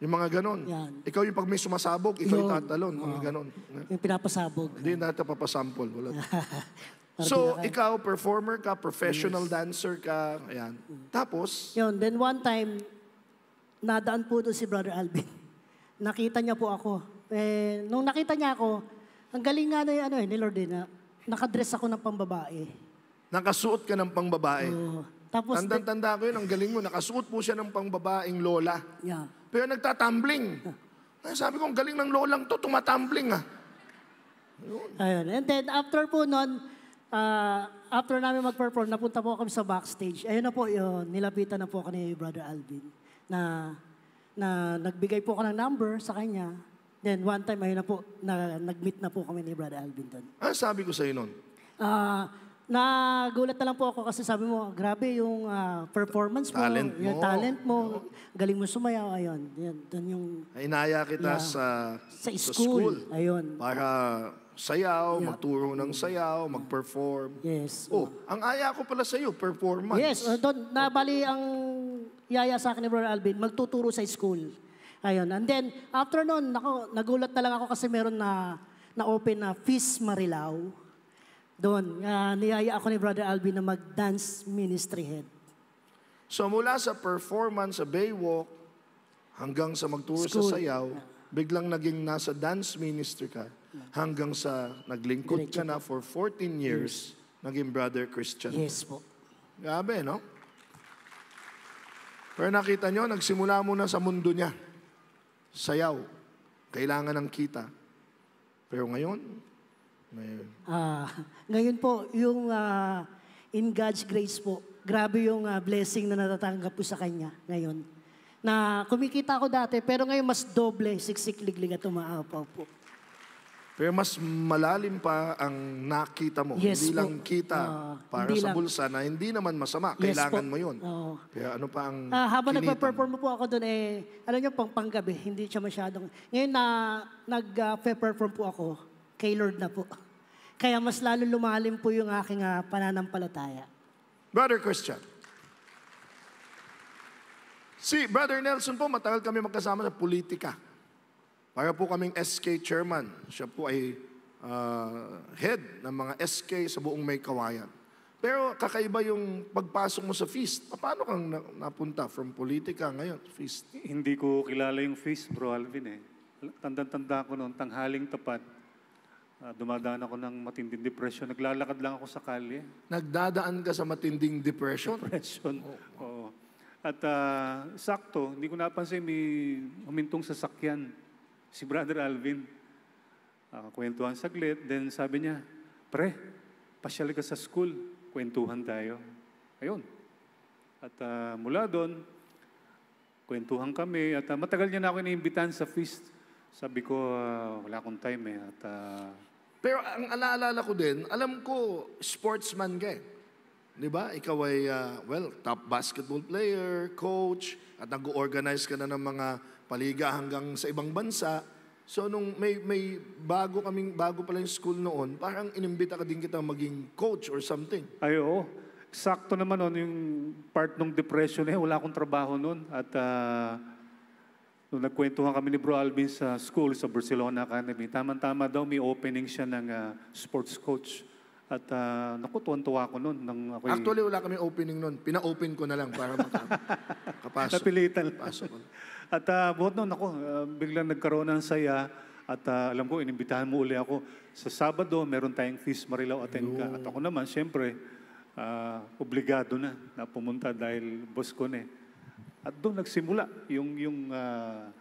Yung mga ganon. Yan. Ikaw yung pag may sumasabog, ikaw yung Yun. tatalon. Mga ganon. Yung pinapasabog. Hindi natin papasample. Wala. So, ikaw, performer ka, professional dancer ka. Ayan. Tapos, Yun, then one time, nadaan po doon si Brother Alvin. Nakita niya po ako. Nung nakita niya ako, ang galing nga na yung ni Lord na nakadress ako ng pambabae. nakasuot ka ng pangbabae. Tapos, Tandang-tanda ko yun, ang galing mo. Nakasuot po siya ng pangbabaeng lola. yeah. Pero nagtatumbling. Sabi ko, ang galing ng lolang to, tumatumbling ah. Ayun. And then after po nun, after namin mag-perform, napunta po kami sa backstage. Ayun na po yun, nilapitan na po ako ni Brother Alvin na nagbigay po ako ng number sa kanya. Then one time, ayun na po, nag-meet na po kami ni Brother Alvin doon. Ano sabi ko sa'yo nun? Nagulat na lang po ako kasi sabi mo, grabe yung performance mo, Talent yung mo. talent mo, galing mo sumayaw, ayun. Yan, doon yung Inaya kita Yeah. sa school. Ayun. Para sayaw, magturo ng sayaw, mag-perform. Yes. Oh, ang aya ko pala sa'yo, performance. Yes, doon, nabali ang yaya sa akin ni Brother Alvin, magtuturo sa school. Ayun. And then, after nun, nagulat na lang ako kasi meron na-open na Feast Marilao. Doon, niyaya ako ni Brother Alvin na mag-dance ministry head. So mula sa performance sa Baywalk hanggang sa magturo sa School. sayaw, biglang naging nasa dance ministry ka hanggang sa naglingkod ka na for 14 years, naging Brother Christian. Yes po. Grabe, no? Pero nakita nyo, nagsimula muna sa mundo niya. Sayaw. Kailangan ng kita. Pero ngayon, Ngayon po, yung in God's grace po, grabe yung blessing na natatanggap po sa Kanya ngayon. Na kumikita ako dati, pero ngayon mas doble, siksik-liglig at umaapaw po. pero mas malalim pa ang nakita mo. Yes Hindi po. lang kita para Hindi sa lang. bulsa na hindi naman masama. Yes Kailangan po. mo yun. Oo. Kaya ano pa ang Habang kinita mo? nagpa-perform po ako doon, alam niyo, panggabi, hindi siya masyadong... Ngayon nag-perform po ako, kay Lord na po. Kaya mas lalo lumalim po yung aking pananampalataya. Brother Christian, Si Brother Nelson po, matagal kami magkasama sa politika. Para po kaming SK chairman. Siya po ay head ng mga SK sa buong May Kawayan. Pero kakaiba yung pagpasok mo sa feast. Paano kang napunta from politika ngayon, feast? Hindi ko kilala yung feast, Bro Alvin eh. Tanda-tanda ko noon, tanghaling tapat. Dumadaan ako ng matinding depression. Naglalakad lang ako sa kalye. Nagdadaan ka sa matinding depression? Depression. Oo. At sakto, hindi ko napansin may humintong sasakyan. Si Brother Alvin. Kwentuhan saglit. Then sabi niya, pre, pasyal ka sa school. Kwentuhan tayo. Ayun. At mula doon, kwentuhan kami. At matagal niya na ako iniimbitahan sa feast. Sabi ko, wala akong time eh. At, pero ang alaalala ko din, alam ko, sportsman ka eh. Di ba? Ikaw ay, top basketball player, coach, at nag-organize ka na ng mga paliga hanggang sa ibang bansa. So nung may bago pala yung school noon, parang inimbita ka din kita maging coach or something. Ay, oo. Sakto naman noon yung part ng depression eh. Wala akong trabaho noon. At nung nagkwentuhan kami ni Bro Alvin sa school, sa Barcelona Academy, tama-tama daw may opening siya ng sports coach. At naku, tuwan-tuwa ako noon. Actually, wala kami opening noon. Pina-open ko na lang para makapasok. Napilitan. Pasok ko. At buhat noon ako, biglang nagkaroon ng saya. At alam ko, inimbitahan mo uli ako. Sa Sabado, meron tayong feast, Marilao, attend ka. At ako naman, siyempre, obligado na pumunta dahil boss ko na eh. At doon nagsimula yung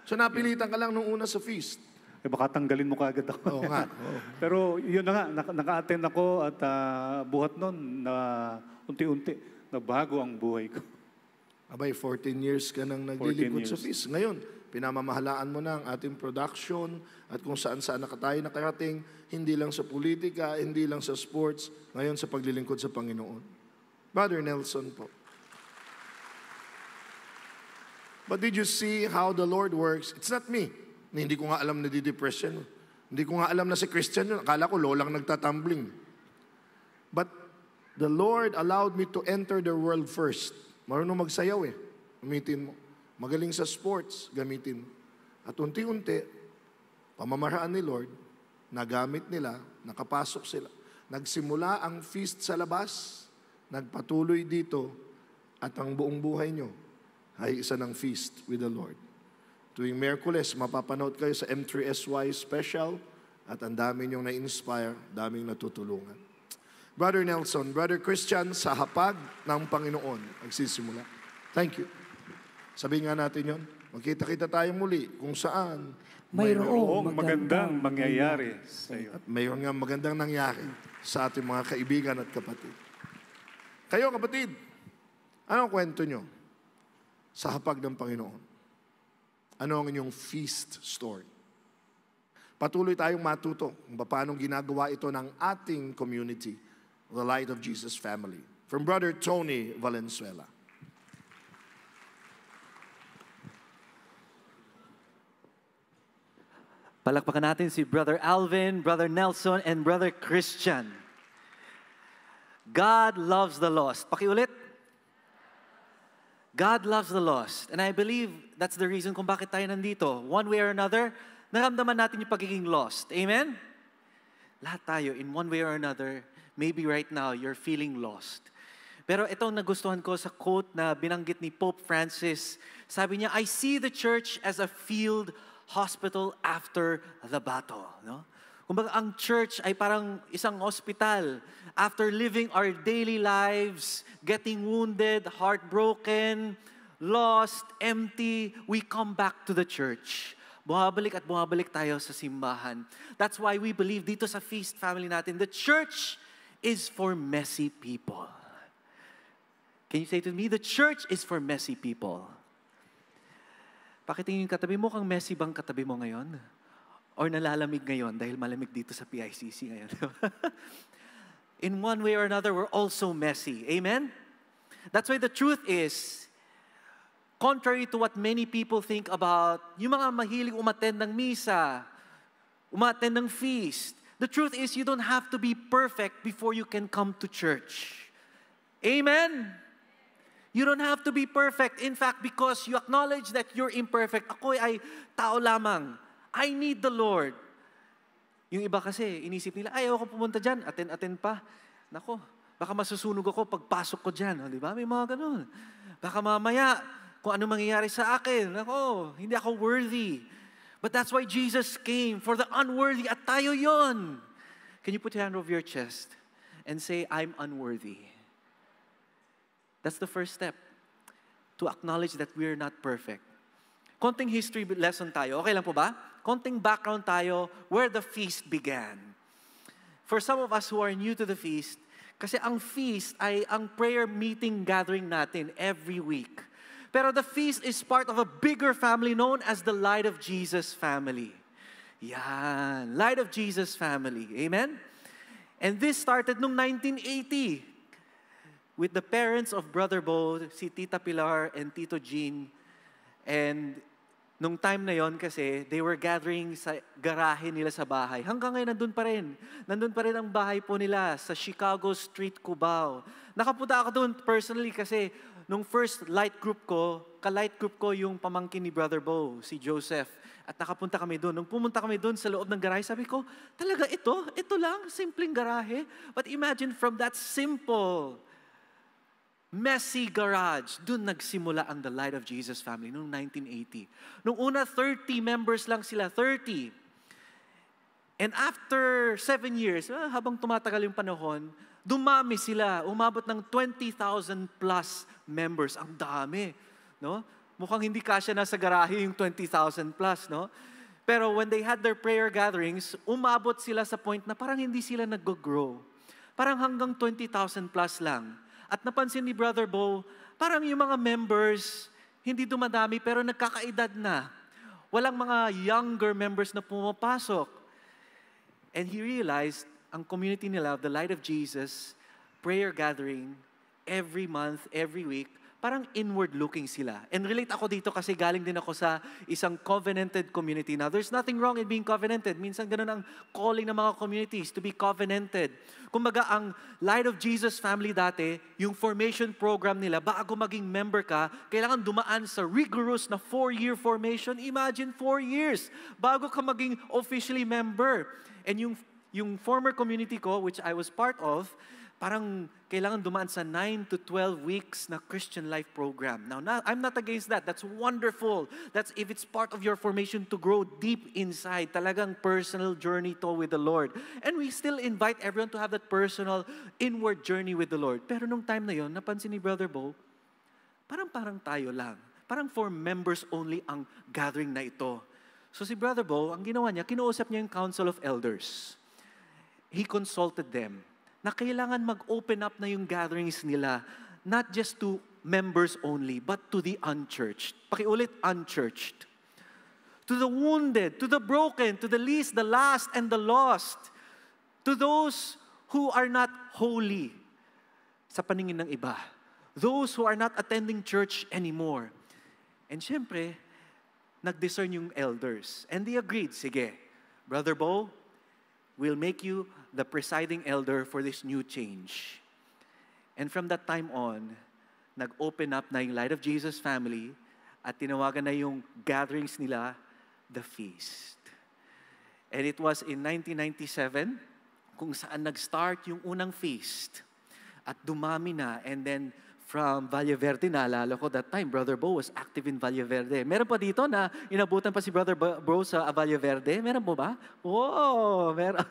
So napilitan ka lang nung una sa feast? baka tanggalin mo kaagad ako. Oo nga. Oo. Pero yun na nga, naka-attend ako at buhat noon na unti-unti nabago ang buhay ko. Abay, 14 years ka nang naglilingkod sa feast. Ngayon, pinamamahalaan mo na ang ating production at kung saan-saan tayo nakarating, hindi lang sa politika, hindi lang sa sports, ngayon sa paglilingkod sa Panginoon. Brother Nelson po. But did you see how the Lord works? It's not me. Hindi ko nga alam na di-depression. Hindi ko nga alam na si Christian yun. Akala ko lolang nagtatumbling. But the Lord allowed me to enter the world first. Marunong magsayaw eh. Gamitin mo. Magaling sa sports, gamitin mo. At unti-unti, pamamaraan ni Lord, nagamit nila, nakapasok sila. Nagsimula ang feast sa labas, nagpatuloy dito, at ang buong buhay nyo ay isa ng feast with the Lord. Tuwing Miyerkules, mapapanood kayo sa M3SY special at ang dami niyong na-inspire, daming natutulungan. Brother Nelson, Brother Christian, sa hapag ng Panginoon, nagsisimula. Thank you. Sabihin nga natin yon, magkita-kita tayo muli kung saan mayroong magandang mangyayari sa iyo. At mayroon nga magandang nangyari sa ating mga kaibigan at kapatid. Kayo kapatid, anong kwento nyo sa hapag ng Panginoon? Ano ang inyong feast story? Patuloy tayong matuto kung paano ginagawa ito ng ating community, the Light of Jesus family. From Brother Tony Valenzuela. Palakpakan natin si Brother Alvin, Brother Nelson, and Brother Christian. God loves the lost. Pakiulit. God loves the lost. And I believe that's the reason kung bakit tayo nandito. One way or another, naramdaman natin yung pagiging lost. Amen? Lahat tayo, in one way or another, maybe right now, you're feeling lost. Pero itong nagustuhan ko sa quote na binanggit ni Pope Francis, sabi niya, I see the church as a field hospital after the battle. No? Kumbaga, ang church ay parang isang ospital. After living our daily lives, getting wounded, heartbroken, lost, empty, we come back to the church. Bumabalik at bumabalik tayo sa simbahan. That's why we believe dito sa Feast family natin, the church is for messy people. Can you say to me, the church is for messy people? Pakitingin yung katabi mo, kang messy bang katabi mo ngayon? Or nalalamig ngayon dahil malamig dito sa PICC ngayon? In one way or another, we're also messy. Amen? That's why the truth is, contrary to what many people think about yung mga mahilig umattend ng misa, umattend ng feast, the truth is you don't have to be perfect before you can come to church. Amen? You don't have to be perfect. In fact, because you acknowledge that you're imperfect, ako ay tao lamang. I need the Lord. Yung iba kasi, inisip nila, ay, ako pumunta dyan, attend pa. Nako, baka masusunog ako pagpasok ko dyan. Di ba? May mga ganun. Baka mamaya, kung ano mangyayari sa akin, nako, hindi ako worthy. But that's why Jesus came, for the unworthy, at tayo yon. Can you put your hand over your chest and say, I'm unworthy? That's the first step, to acknowledge that we're not perfect. Konting history lesson tayo. Okay lang po ba? Konting background tayo where the feast began. For some of us who are new to the feast, kasi ang feast ay ang prayer meeting gathering natin every week. Pero the feast is part of a bigger family known as the Light of Jesus family. Yan, Light of Jesus family. Amen? And this started noong 1980 with the parents of Brother Bo, si Tita Pilar and Tito Jean. And nung time na yon kasi, they were gathering sa garahe nila sa bahay. Hanggang ngayon, nandun pa rin. Nandun pa rin ang bahay po nila sa Chicago Street, Cubao. Nakapunta ako doon personally kasi nung first light group ko, ka-light group ko yung pamangkin ni Brother Bo, si Joseph. At nakapunta kami doon. Nung pumunta kami doon sa loob ng garahe, sabi ko, talaga ito? Ito lang? Simpleng garahe? But imagine from that simple, messy garage, doon nagsimula ang The Light of Jesus family noong 1980. Noong una, 30 members lang sila, 30. And after 7 years, habang tumatagal yung panahon, dumami sila, umabot ng 20,000 plus members. Ang dami, no? Mukhang hindi kasya na sa garahe yung 20,000 plus, no? Pero when they had their prayer gatherings, umabot sila sa point na parang hindi sila nag-grow. Parang hanggang 20,000 plus lang. At napansin ni Brother Bo, parang yung mga members, hindi dumadami pero nagkakaedad na. Walang mga younger members na pumapasok. And he realized, ang community nila, the Light of Jesus, prayer gathering, every month, every week, parang inward-looking sila. And relate ako dito kasi galing din ako sa isang covenanted community. Now, there's nothing wrong in being covenanted. Minsan ganun ang calling ng mga communities, to be covenanted. Kumbaga, ang Light of Jesus family dati, yung formation program nila, bago maging member ka, kailangan dumaan sa rigorous na 4-year formation. Imagine 4 years bago ka maging officially member. And yung former community ko, which I was part of, parang kailangan dumaan sa 9 to 12 weeks na Christian life program. Now, I'm not against that. That's wonderful. That's if it's part of your formation to grow deep inside. Talagang personal journey to with the Lord. And we still invite everyone to have that personal inward journey with the Lord. Pero nung time na yon, napansin ni Brother Bo, parang tayo lang. Parang for members only ang gathering na ito. So si Brother Bo, ang ginawa niya, kinuusap niya yung Council of Elders. He consulted them na kailangan mag-open up na yung gatherings nila, not just to members only, but to the unchurched. Pakiulit, unchurched. To the wounded, to the broken, to the least, the last, and the lost. To those who are not holy sa paningin ng iba. Those who are not attending church anymore. And syempre, nag-discern yung elders. And they agreed, sige, Brother Bo, we'll make you the presiding elder for this new change. And from that time on, nag-open up na yung Light of Jesus family at tinawagan na yung gatherings nila, the feast. And it was in 1997 kung saan nag-start yung unang feast. At dumami na, and then from Valle Verde, naalala ko that time, Brother Bo was active in Valle Verde. Meron pa dito na inabutan pa si Brother Bo sa Valle Verde? Meron po ba? Oh, meron.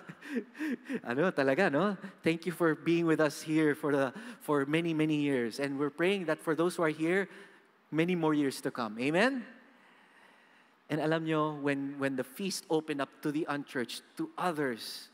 Ano talaga, no? Thank you for being with us here for many, many years. And we're praying that for those who are here, many more years to come. Amen? And alam nyo, when the feast opened up to the unchurched, to others,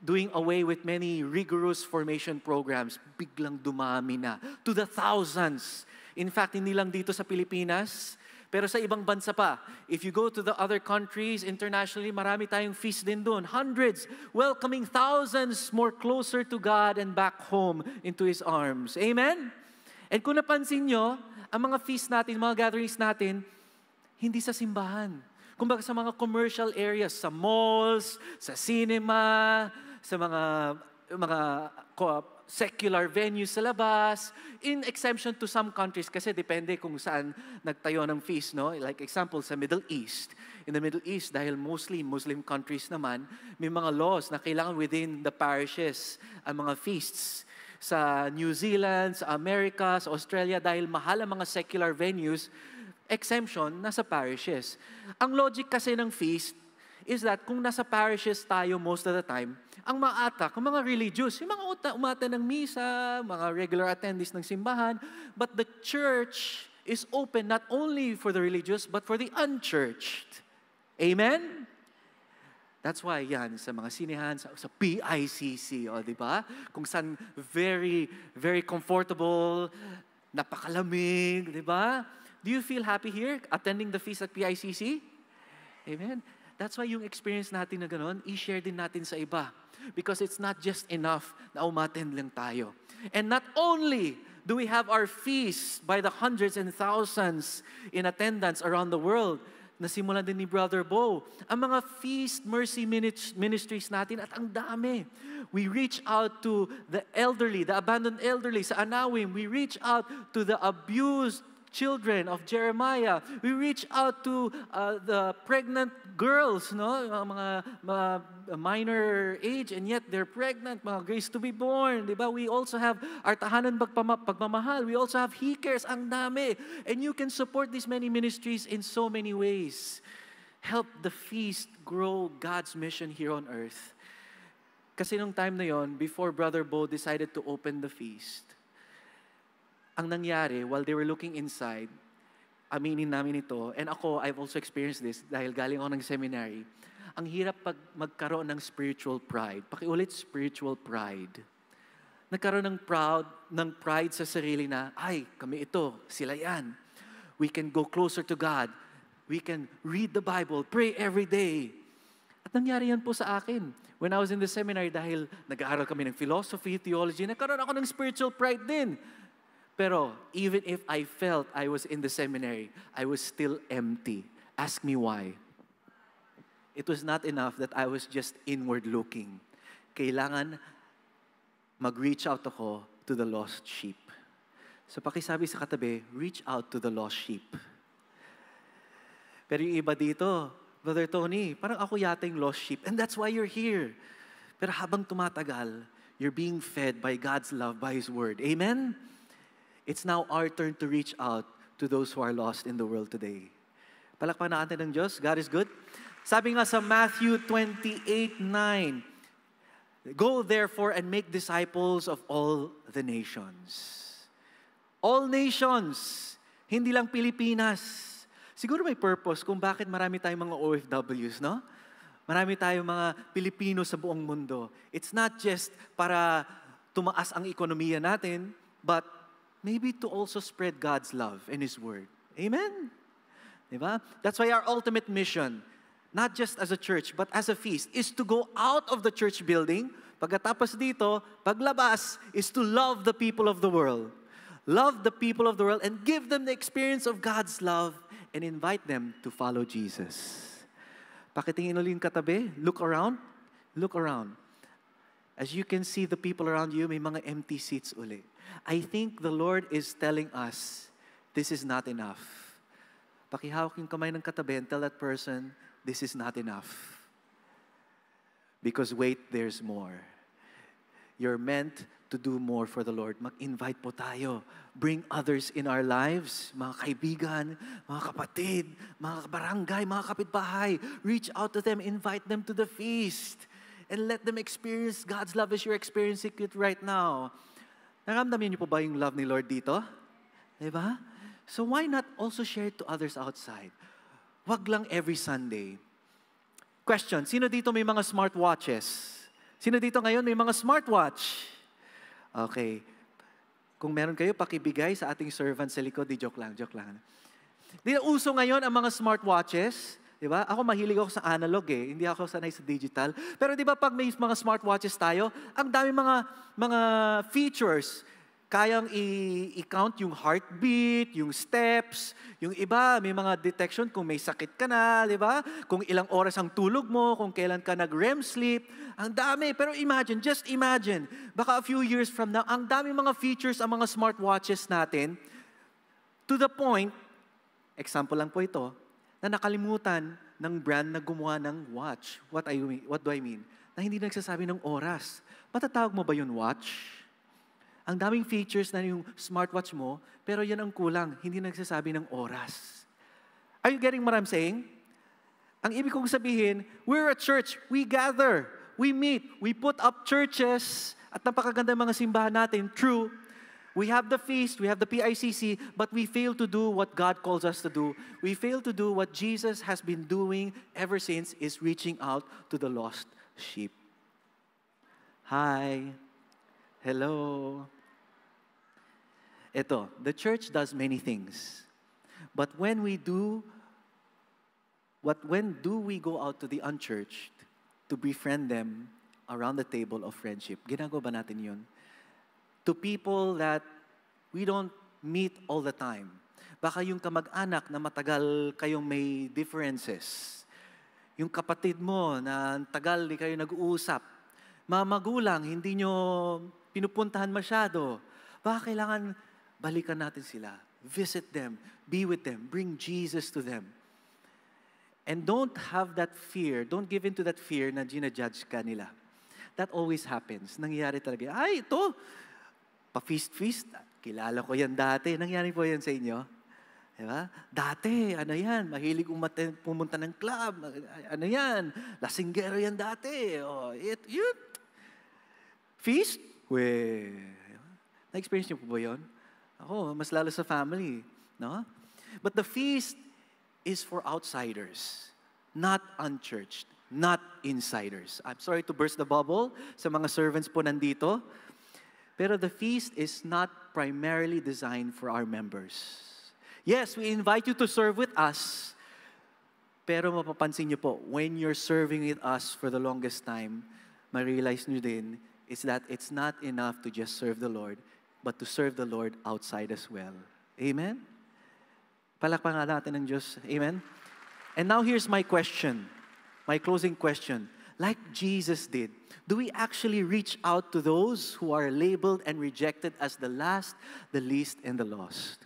doing away with many rigorous formation programs, biglang dumami na to the thousands. In fact, hindi lang dito sa Pilipinas, pero sa ibang bansa pa. If you go to the other countries, internationally, marami tayong feast din doon. Hundreds, welcoming thousands more closer to God and back home into His arms. Amen? And kung napansin nyo, ang mga feast natin, mga gatherings natin, hindi sa simbahan. Kumbaga sa mga commercial areas, sa malls, sa cinema, sa mga secular venues sa labas, in exemption to some countries kasi depende kung saan nagtayo ng feast, no? Like example, sa Middle East. In the Middle East, dahil mostly Muslim countries naman, may mga laws na kailangan within the parishes ang mga feasts. Sa New Zealand, sa America, sa Australia, dahil mahal ang mga secular venues, exemption nasa parishes. Ang logic kasi ng feast is that kung nasa parishes tayo most of the time, ang maatak, ang mga religious, yung mga umata ng misa, mga regular attendees ng simbahan, but the church is open not only for the religious, but for the unchurched. Amen? That's why yan, sa mga sinehan, sa PICC, di ba? Kung saan very, very comfortable, napakalamig, di ba? Do you feel happy here, attending the feast at PICC? Amen? That's why yung experience natin na gano'n, i-share din natin sa iba. Because it's not just enough na umattend lang tayo. And not only do we have our feasts by the hundreds and thousands in attendance around the world, nasimulan din ni Brother Bo, ang mga feast mercy ministries natin at ang dami. We reach out to the elderly, the abandoned elderly sa Anawim. We reach out to the abused children of Jeremiah. We reach out to the pregnant girls, no? Mga minor age and yet they're pregnant, mga grace to be born, di ba? We also have our tahanan pagmamahal. We also have He-Cares, ang dami. And you can support these many ministries in so many ways. Help the feast grow God's mission here on earth. Kasi nung time na yon, before Brother Bo decided to open the feast, ang nangyari, while they were looking inside, aminin namin ito, and ako, I've also experienced this dahil galing ako ng seminary, ang hirap pag magkaroon ng spiritual pride. Pakiulit, spiritual pride. Nagkaroon ng pride sa sarili na, ay, kami ito, sila yan. We can go closer to God. We can read the Bible, pray every day. At nangyari yan po sa akin. When I was in the seminary, dahil nag-aaral kami ng philosophy, theology, nagkaroon ako ng spiritual pride din. Pero even if I felt I was in the seminary, I was still empty. Ask me why. It was not enough that I was just inward looking. Kailangan mag-reach out ako to the lost sheep. So pakisabi sa katabi, reach out to the lost sheep. Pero yung iba dito, Brother Tony, parang ako yata yung lost sheep. And that's why you're here. Pero habang tumatagal, you're being fed by God's love, by His Word. Amen? It's now our turn to reach out to those who are lost in the world today. Palakpan natin ng Diyos. God is good. Sabi nga sa Matthew 28:9, go therefore and make disciples of all the nations. All nations. Hindi lang Pilipinas. Siguro may purpose kung bakit marami tayong mga OFWs, no? Marami tayong mga Pilipino sa buong mundo. It's not just para tumaas ang ekonomiya natin, but maybe to also spread God's love and His Word. Amen? Diba? That's why our ultimate mission, not just as a church, but as a feast, is to go out of the church building. Pagkatapos dito, paglabas, is to love the people of the world. Love the people of the world and give them the experience of God's love and invite them to follow Jesus. Pakitingin ulit yung katabi. Look around. Look around. As you can see the people around you, may mga empty seats ulit. I think the Lord is telling us, this is not enough. Pakihawak yung kamay ng katabi and tell that person, this is not enough. Because wait, there's more. You're meant to do more for the Lord. Mag-invite po tayo. Bring others in our lives, mga kaibigan, mga kapatid, mga barangay, mga kapitbahay. Reach out to them, invite them to the feast, and let them experience God's love as you're experiencing it right now. Naramdaman niyo po ba yung love ni Lord dito? Diba? So why not also share it to others outside? Wag lang every Sunday. Question, sino dito may mga smartwatches? Sino dito ngayon may mga smartwatch? Okay. Kung meron kayo, pakibigay sa ating servant sa likod. Di joke lang. Di uso ngayon ang mga smartwatches. Diba? Ako mahilig ako sa analog eh. Hindi ako sanay sa digital. Pero di ba pag may mga smartwatches tayo, ang dami mga features. kayang i-count yung heartbeat, yung steps, yung iba, may mga detection kung may sakit ka na, di ba? Kung ilang oras ang tulog mo, kung kailan ka nag-REM sleep. Ang dami. Pero imagine, just imagine, baka a few years from now, ang dami mga features ang mga smartwatches natin to the point, example lang po ito, na nakalimutan ng brand na gumawa ng watch. What do I mean? Na hindi nagsasabi ng oras. Matatawag mo ba yun watch? Ang daming features na yung smartwatch mo, pero yan ang kulang, hindi nagsasabi ng oras. Are you getting what I'm saying? Ang ibig kong sabihin, we're a church, we gather, we meet, we put up churches, at napakaganda mga simbahan natin, true. We have the feast, we have the PICC, but we fail to do what God calls us to do. We fail to do what Jesus has been doing ever since, is reaching out to the lost sheep. Hi. Hello. Ito, the church does many things. But when do we go out to the unchurched to befriend them around the table of friendship? Ginagawa ba natin yun? To people that we don't meet all the time. Baka yung kamag-anak na matagal kayong may differences. Yung kapatid mo na tagal di kayo nag-uusap. Mga magulang, hindi nyo pinupuntahan masyado. Baka kailangan balikan natin sila. Visit them, be with them, bring Jesus to them. And don't have that fear, don't give in to that fear na ginajudge ka nila. That always happens. Nangyayari talaga. Ay, ito, pa-feast-feast, kilala ko yan dati. Nangyari po yan sa inyo? Diba? Dati, ano yan, mahilig pumunta ng club. Ano yan, lasinggero yan dati. Oh, yun. Feast? Na-experience niyo po ba yun? Ako, mas lalo sa family. No? But the feast is for outsiders, not unchurched, not insiders. I'm sorry to burst the bubble sa mga servants po nandito. Pero the feast is not primarily designed for our members. Yes, we invite you to serve with us. Pero mapapansin niyo po, when you're serving with us for the longest time, ma-realize niyo din is that it's not enough to just serve the Lord, but to serve the Lord outside as well. Amen? Palakpakan natin ng Diyos. Amen? And now here's my question, my closing question. Like Jesus did, do we actually reach out to those who are labeled and rejected as the last, the least, and the lost?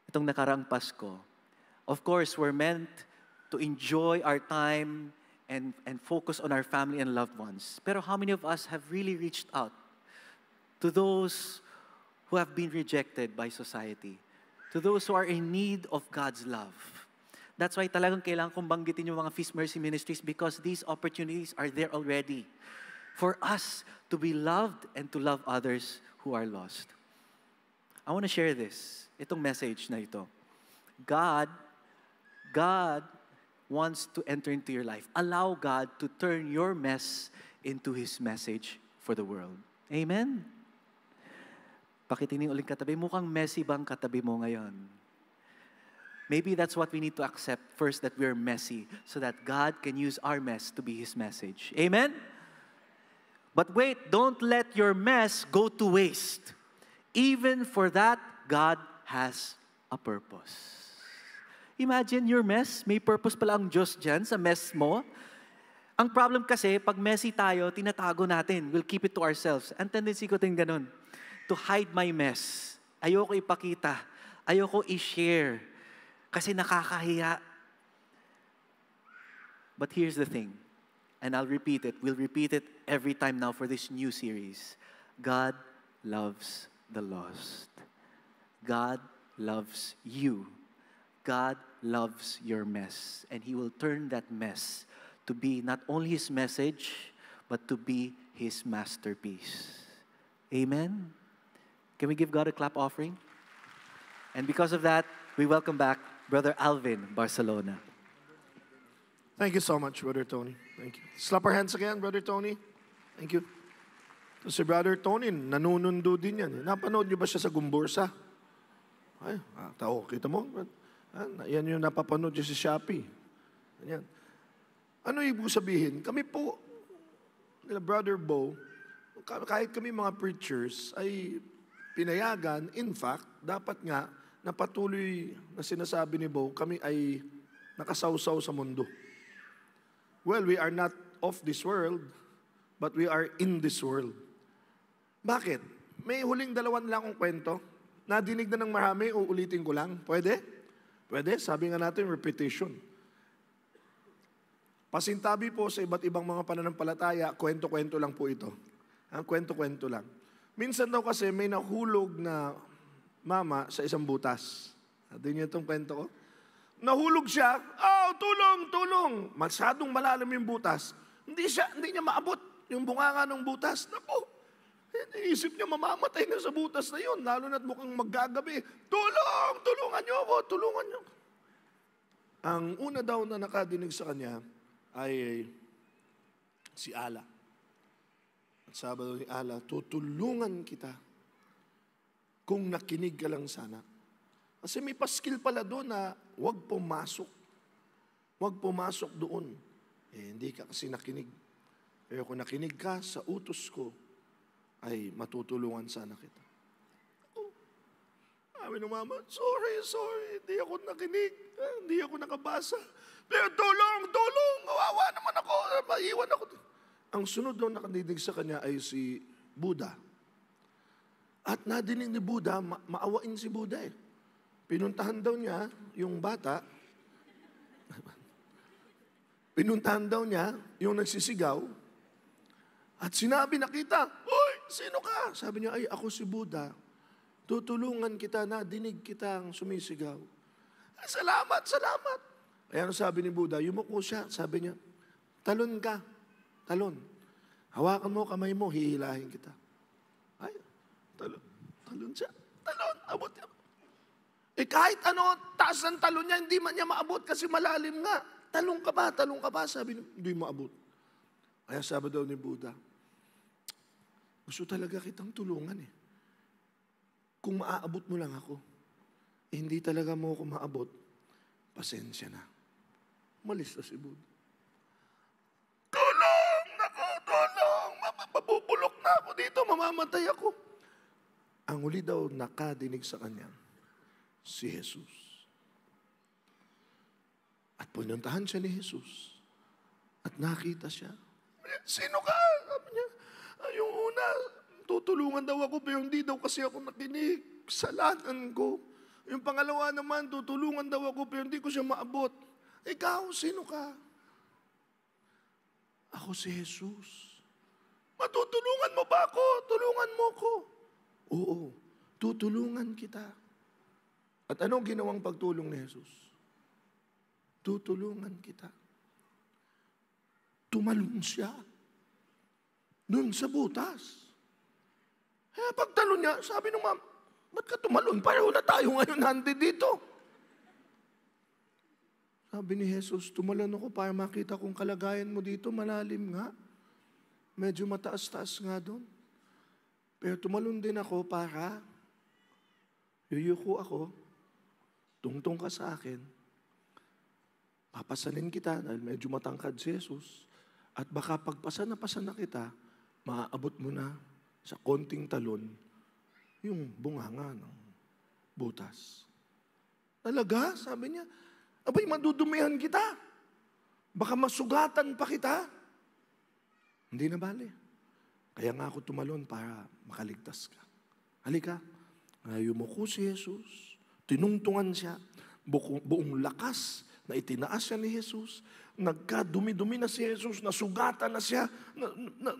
Itong nakaraang Pasko, of course, we're meant to enjoy our time and focus on our family and loved ones. Pero how many of us have really reached out to those who have been rejected by society, to those who are in need of God's love? That's why talagang kailangan kong banggitin yung mga Feast Mercy Ministries, because these opportunities are there already for us to be loved and to love others who are lost. I want to share this, itong message na ito. God wants to enter into your life. Allow God to turn your mess into His message for the world. Amen? Pakitining uling katabi, mukhang messy bang katabi mo ngayon? Maybe that's what we need to accept first, that we're messy, so that God can use our mess to be His message. Amen? But wait, don't let your mess go to waste. Even for that, God has a purpose. Imagine your mess, may purpose pala ang Diyos dyan sa mess mo. Ang problem kasi, pag messy tayo, tinatago natin. We'll keep it to ourselves. Ang tendency ko din ganun, to hide my mess. Ayoko ipakita. Ayoko i-share. Kasi nakakahiya. But here's the thing, and I'll repeat it. We'll repeat it every time now for this new series. God loves the lost. God loves you. God loves your mess. And He will turn that mess to be not only His message, but to be His masterpiece. Amen? Can we give God a clap offering? And because of that, we welcome back Brother Alvin Barcelona. Thank you so much, Brother Tony. Thank you. Slap our hands again, Brother Tony. Thank you. So, si Brother Tony, nanunundo din yan. Napanood niyo ba siya sa Gumbursa? Ay, tao, kita mo? Yan yung napapanood niyo sa Shopee. Yan. Ano ibig sabihin? Kami po, nila Brother Bo, kahit kami mga preachers ay pinayagan, in fact, dapat nga na patuloy na sinasabi ni Bo, kami ay nakasawsaw sa mundo. Well, we are not of this world, but we are in this world. Bakit? May huling dalawan lang akong kwento. Nadinig na ng marami, uulitin ko lang. Pwede? Pwede? Sabi nga natin, repetition. Pasintabi po sa iba't ibang mga pananampalataya, kwento-kwento lang po ito. Ang kwento-kwento lang. Minsan daw kasi may nahulog na mama sa isang butas. Doon niyo itong kwento ko. Nahulog siya, tulong, tulong. Masyadong malalim yung butas. Hindi niya maabot yung bunganga ng butas. Naku, iisip niya mamamatay na sa butas na yun, lalo na't mukhang maggagabi. Tulungan niyo ako, tulungan niyo. Ang una daw na nakadinig sa kanya ay si Ala. At sabi daw ni Ala, tutulungan kita kung nakinig ka lang sana. Kasi may paskil pala doon na huwag pumasok. Huwag pumasok doon. Hindi ka kasi nakinig. Pero kung nakinig ka sa utos ko, ay matutulungan sana kita. Sabi ng mama, sorry, hindi ako nakinig. Hindi ako nakabasa. Pero tulong, kawawa naman ako. Maiwan ako. Ang sunod daw nakadidig sa kanya ay si Buddha. At nadinig ni Buddha, maawain si Buddha eh. Pinuntahan daw niya yung bata. Pinuntahan daw niya yung nagsisigaw. At sinabi, nakita, "Uy, sino ka?" Sabi niya, "Ay, ako si Buddha. Tutulungan kita na, dinig kitang sumisigaw." "Ay, salamat." Ayan ang sabi ni Buddha, yumuko siya. Sabi niya, "Talon ka, talon. Hawakan mo kamay mo, hihilahin kita." Ay, talon siya. Talon, abot niya. Kahit ano, taas ng talon niya, hindi man niya maabot kasi malalim nga. Talong ka ba? Sabi niya, hindi maabot. Kaya sabi daw ni Buddha, gusto talaga kitang tulungan eh. Kung maaabot mo lang ako, hindi talaga mo ako maabot, pasensya na. Malis na si Buddha. Tulong! Mabubulok na ako dito, mamamatay ako. Ang huli daw nakadinig sa kanya, si Jesus. At pinuntahan siya ni Jesus. At nakita siya. "Sino ka?" Sabi niya. Yung una, tutulungan daw ako, pero hindi daw kasi ako nakinig. Kasalanan ko. Yung pangalawa naman, tutulungan daw ako, pero hindi ko siya maabot. Ikaw, sino ka? Ako si Jesus. Matutulungan mo ba ako? Tulungan mo ko. Oo, tutulungan kita. At anong ginawang pagtulong ni Jesus? Tutulungan kita. Tumalon siya. Doon sa butas. Pagtalon niya, sabi ng ma'am, "Ba't ka tumalon? Pareho na tayo ngayon dito." Sabi ni Jesus, "Tumalon ako para makita kong kalagayan mo dito. Malalim nga. Medyo mataas-taas nga doon. Pero tumalon din ako para yuyuko ako, tungtong ka sa akin, papasanin kita dahil medyo matangkad si Jesus, at baka pagpasan na kita, maaabot mo na sa konting talon yung bunganga ng butas." Talaga? Sabi niya, "Abay, madudumihan kita. Baka masugatan pa kita." Hindi na bale. Kaya nga ako tumalon para makaligtas ka. Halika. Yumuko si Jesus. Tinungtungan siya. Buong lakas na itinaas siya ni Jesus. Nagkadumi-dumi na si Jesus. Nasugatan na siya.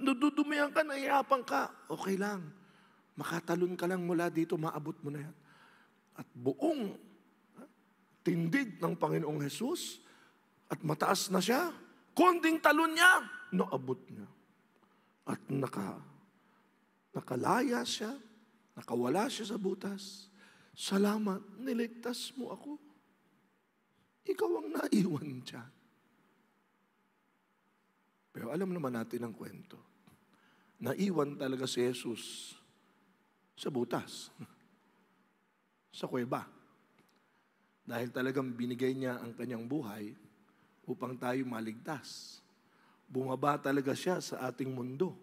Nadudumihan ka, nahihirapan ka. Okay lang. Makatalon ka lang mula dito, maabot mo na yan. At buong tindig ng Panginoong Jesus at mataas na siya, konting talon niya, naabot niya. At nakalaya siya, nakawala siya sa butas. "Salamat, niligtas mo ako. Ikaw ang naiwan siya." Pero alam naman natin ang kwento. Naiwan talaga si Jesus sa butas. Sa kuweba. Dahil talagang binigay niya ang kanyang buhay upang tayo maligtas. Bumaba talaga siya sa ating mundo.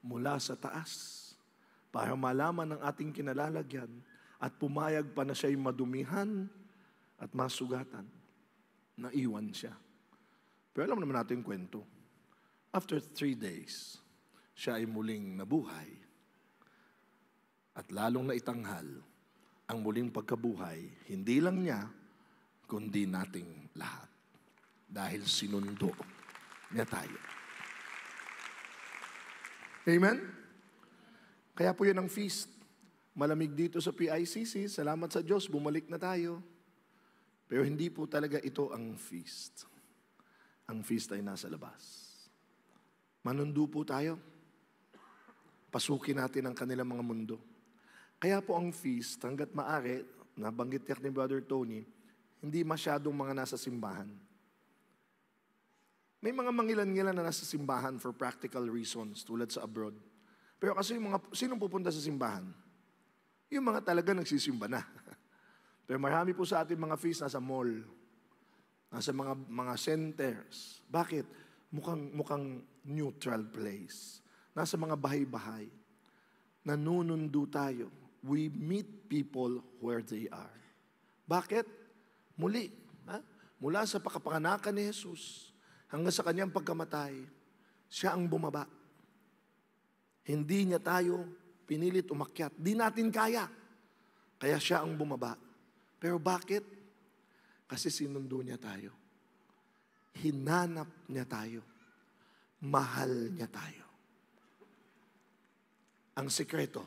mula sa taas para malaman ng ating kinalalagyan at pumayag pa na siya'y madumihan at masugatan. Naiwan siya. Pero alam naman natin yung kwento. After 3 days, siya ay muling nabuhay at lalong naitanghal ang muling pagkabuhay, hindi lang niya, kundi nating lahat. Dahil sinundo niya tayo. Amen? Kaya po yun ang feast. Malamig dito sa PICC, salamat sa Diyos, bumalik na tayo. Pero hindi po talaga ito ang feast. Ang feast ay nasa labas. Manundo po tayo. Pasukin natin ang kanilang mga mundo. Kaya po ang feast, hanggat maaari, nabanggit ni Brother Tony, hindi masyadong mga nasa simbahan. May mga mangilan-ngilan na nasa simbahan for practical reasons, tulad sa abroad. Pero kasi yung mga, sinong pupunta sa simbahan? Yung mga talaga nagsisimba na. Pero marami po sa ating mga feast nasa mall, nasa mga centers. Bakit? Mukhang neutral place. Nasa mga bahay-bahay. Nanunundo tayo. We meet people where they are. Bakit? Muli, mula sa pakapanganakan ni Jesus hanggang sa kanyang pagkamatay, siya ang bumaba. Hindi niya tayo pinilit umakyat. Di natin kaya. Kaya siya ang bumaba. Pero bakit? Kasi sinundo niya tayo. Hinanap niya tayo. Mahal niya tayo. Ang sekreto,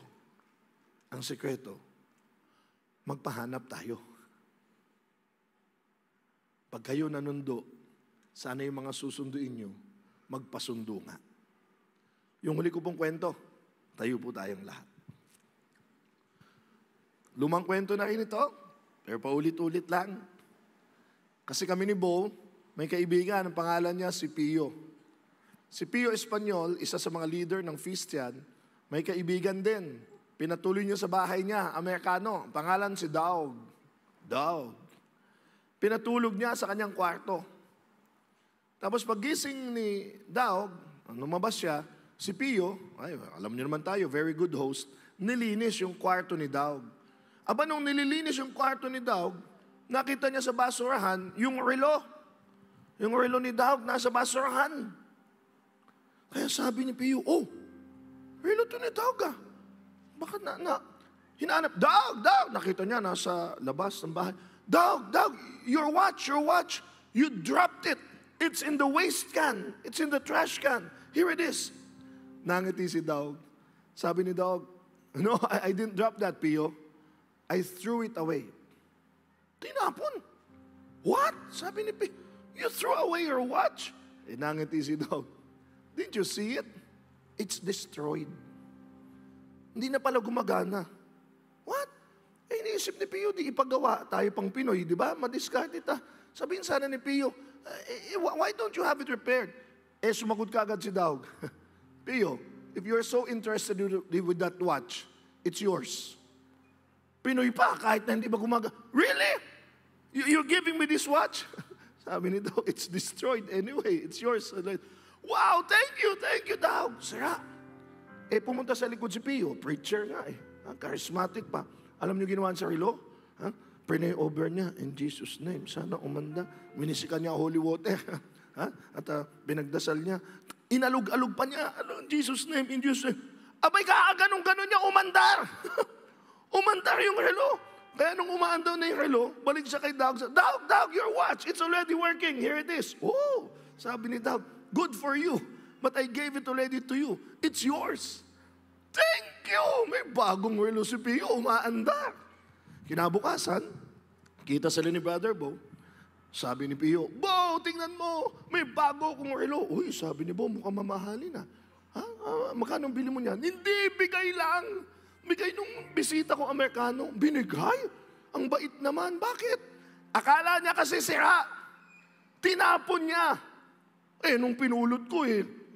magpahanap tayo. Pag kayo nanundo, sana yung mga susunduin nyo, magpasundo nga. Yung huli ko pong kwento, tayo po tayong lahat. Lumang kwento na rin ito, pero paulit-ulit lang. Kasi kami ni Bo, may kaibigan, ang pangalan niya si Pio. Si Pio Espanyol, isa sa mga leader ng feast yan, may kaibigan din. Pinatuloy niya sa bahay niya, Amerikano. Pangalan si Daug. Pinatulog niya sa kanyang kwarto. Tapos paggising ni Daug, lumabas siya, si Pio, alam niyo naman tayo, very good host, nilinis yung kwarto ni Daug. Aba nung nililinis yung kwarto ni Daug, nakita niya sa basurahan yung relo. Yung relo ni Daug nasa basurahan. Kaya sabi ni Pio, relo to ni Daug ah. Bakit hinahanap, Daug, nakita niya nasa labas ng bahay. Daug, your watch, you dropped it. It's in the waste can. It's in the trash can. Here it is. Nangiti si Daug. Sabi ni Daug, no, I didn't drop that, Pio. I threw it away. Tinapon. What? Sabi ni Pio, you threw away your watch? Nangiti si Daug. Didn't you see it? It's destroyed. Hindi na pala gumagana. What? Iniisip ni Pio, di ipagawa tayo pang Pinoy, di ba? Madiscard ita. Sabihin sana ni Pio, why don't you have it repaired? Sumagot ka agad si Daug. Pio, if you're so interested with that watch, it's yours. Pinoy pa, kahit na hindi ba gumagana. Really? You're giving me this watch? Sabi ni Daug, it's destroyed anyway. It's yours. Wow, thank you, Daug. Sira. Pumunta sa likod si Pio, preacher nga charismatic pa. Alam niyo ginawa sa relo? Pray over niya, in Jesus' name, sana umanda. Minisikan niya holy water. At binagdasal niya. Inalug-alug pa niya, in Jesus' name, in Jesus' name. Abay, ganun niya, umandar. Umandar yung relo. Kaya nung umaandaw na yung relo, balik siya kay Daug. Daug, your watch, it's already working. Here it is. Oh, sabi ni Daug, good for you. But I gave it already to you. It's yours. Thank you. May bagong relo si Pio, umaandar. Kinabukasan, kita sila ni Brother Bo. Sabi ni Pio, Bo, tingnan mo, may bago akong relo. Uy, sabi ni Bo, mukhang mamahalin magkano bili mo niyan? Hindi, bigay lang. Bigay nung bisita ko Amerikano. Binigay? Ang bait naman. Bakit? Akala niya kasi sira. Tinapon niya. Nung pinulot ko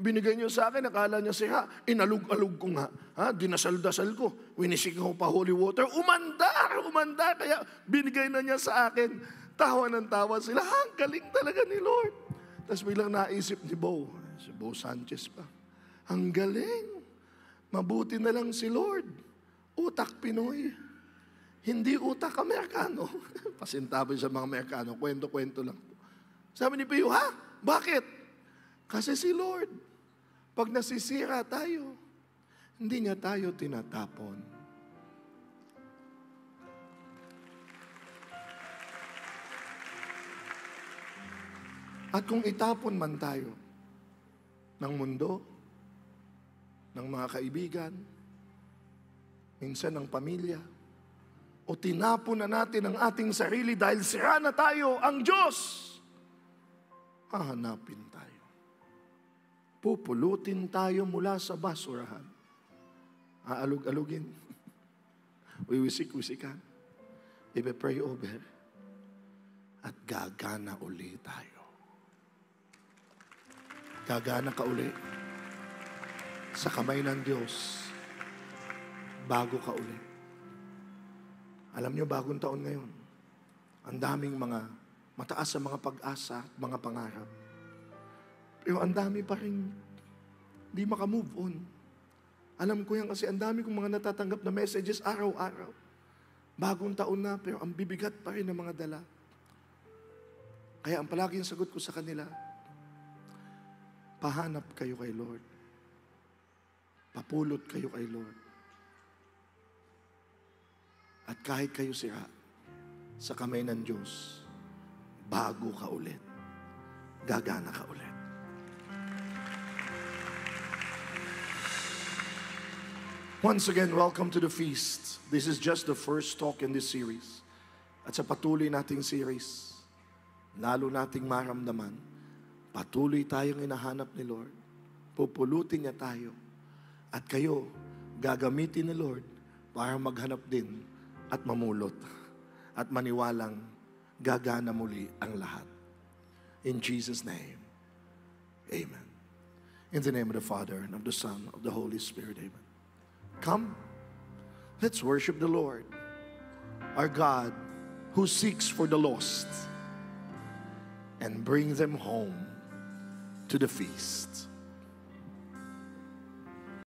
binigay niyo sa akin, akala niya sira. Inalug-alug ko nga. Dinasal-dasal ko. Winisik ko pa holy water. Umandar. Kaya binigay na niya sa akin. Tawa ng tawa sila. Ang galing talaga ni Lord. Tapos bilang naisip ni Bo, si Bo Sanchez pa. Ang galing. Mabuti na lang si Lord. Utak Pinoy. Hindi utak Amerikano. Pasintabi sa mga Amerikano, kwento-kwento lang. Sabi ni Pio, ha? Bakit? Kasi si Lord, pag nasisira tayo, hindi niya tayo tinatapon. At kung itapon man tayo ng mundo, ng mga kaibigan, minsan ng pamilya, o tinapon na natin ang ating sarili dahil sira na tayo, ang Diyos, hahanapin tayo. Pupulutin tayo mula sa basurahan. Aalug-alugin. Wiwisik-wisikan. Ibe-pray over. At gagana uli tayo. Gagana ka uli. Sa kamay ng Diyos. Bago ka uli. Alam niyo, bagong taon ngayon. Ang daming mga mataas sa mga pag-asa at mga pangarap. Pero ang dami pa rin di makamove on. Alam ko yan kasi ang dami kong mga natatanggap na messages araw-araw. Bagong taon na, pero ang bibigat pa rin ng mga dala. Kaya ang palaging sagot ko sa kanila, pahanap kayo kay Lord. Papulot kayo kay Lord. At kahit kayo sira, sa kamay ng Diyos, bago ka ulit. Gagana ka ulit. Once again, welcome to the feast. This is just the first talk in this series. At sa patuloy nating series, lalo nating maramdaman, patuloy tayong hinahanap ni Lord. Pupulutin niya tayo. At kayo, gagamitin ni Lord para maghanap din at mamulot. At maniwalang gagana muli ang lahat. In Jesus' name, amen. In the name of the Father, and of the Son, of the Holy Spirit, amen. Come, let's worship the Lord, our God, who seeks for the lost and bring them home to the feast.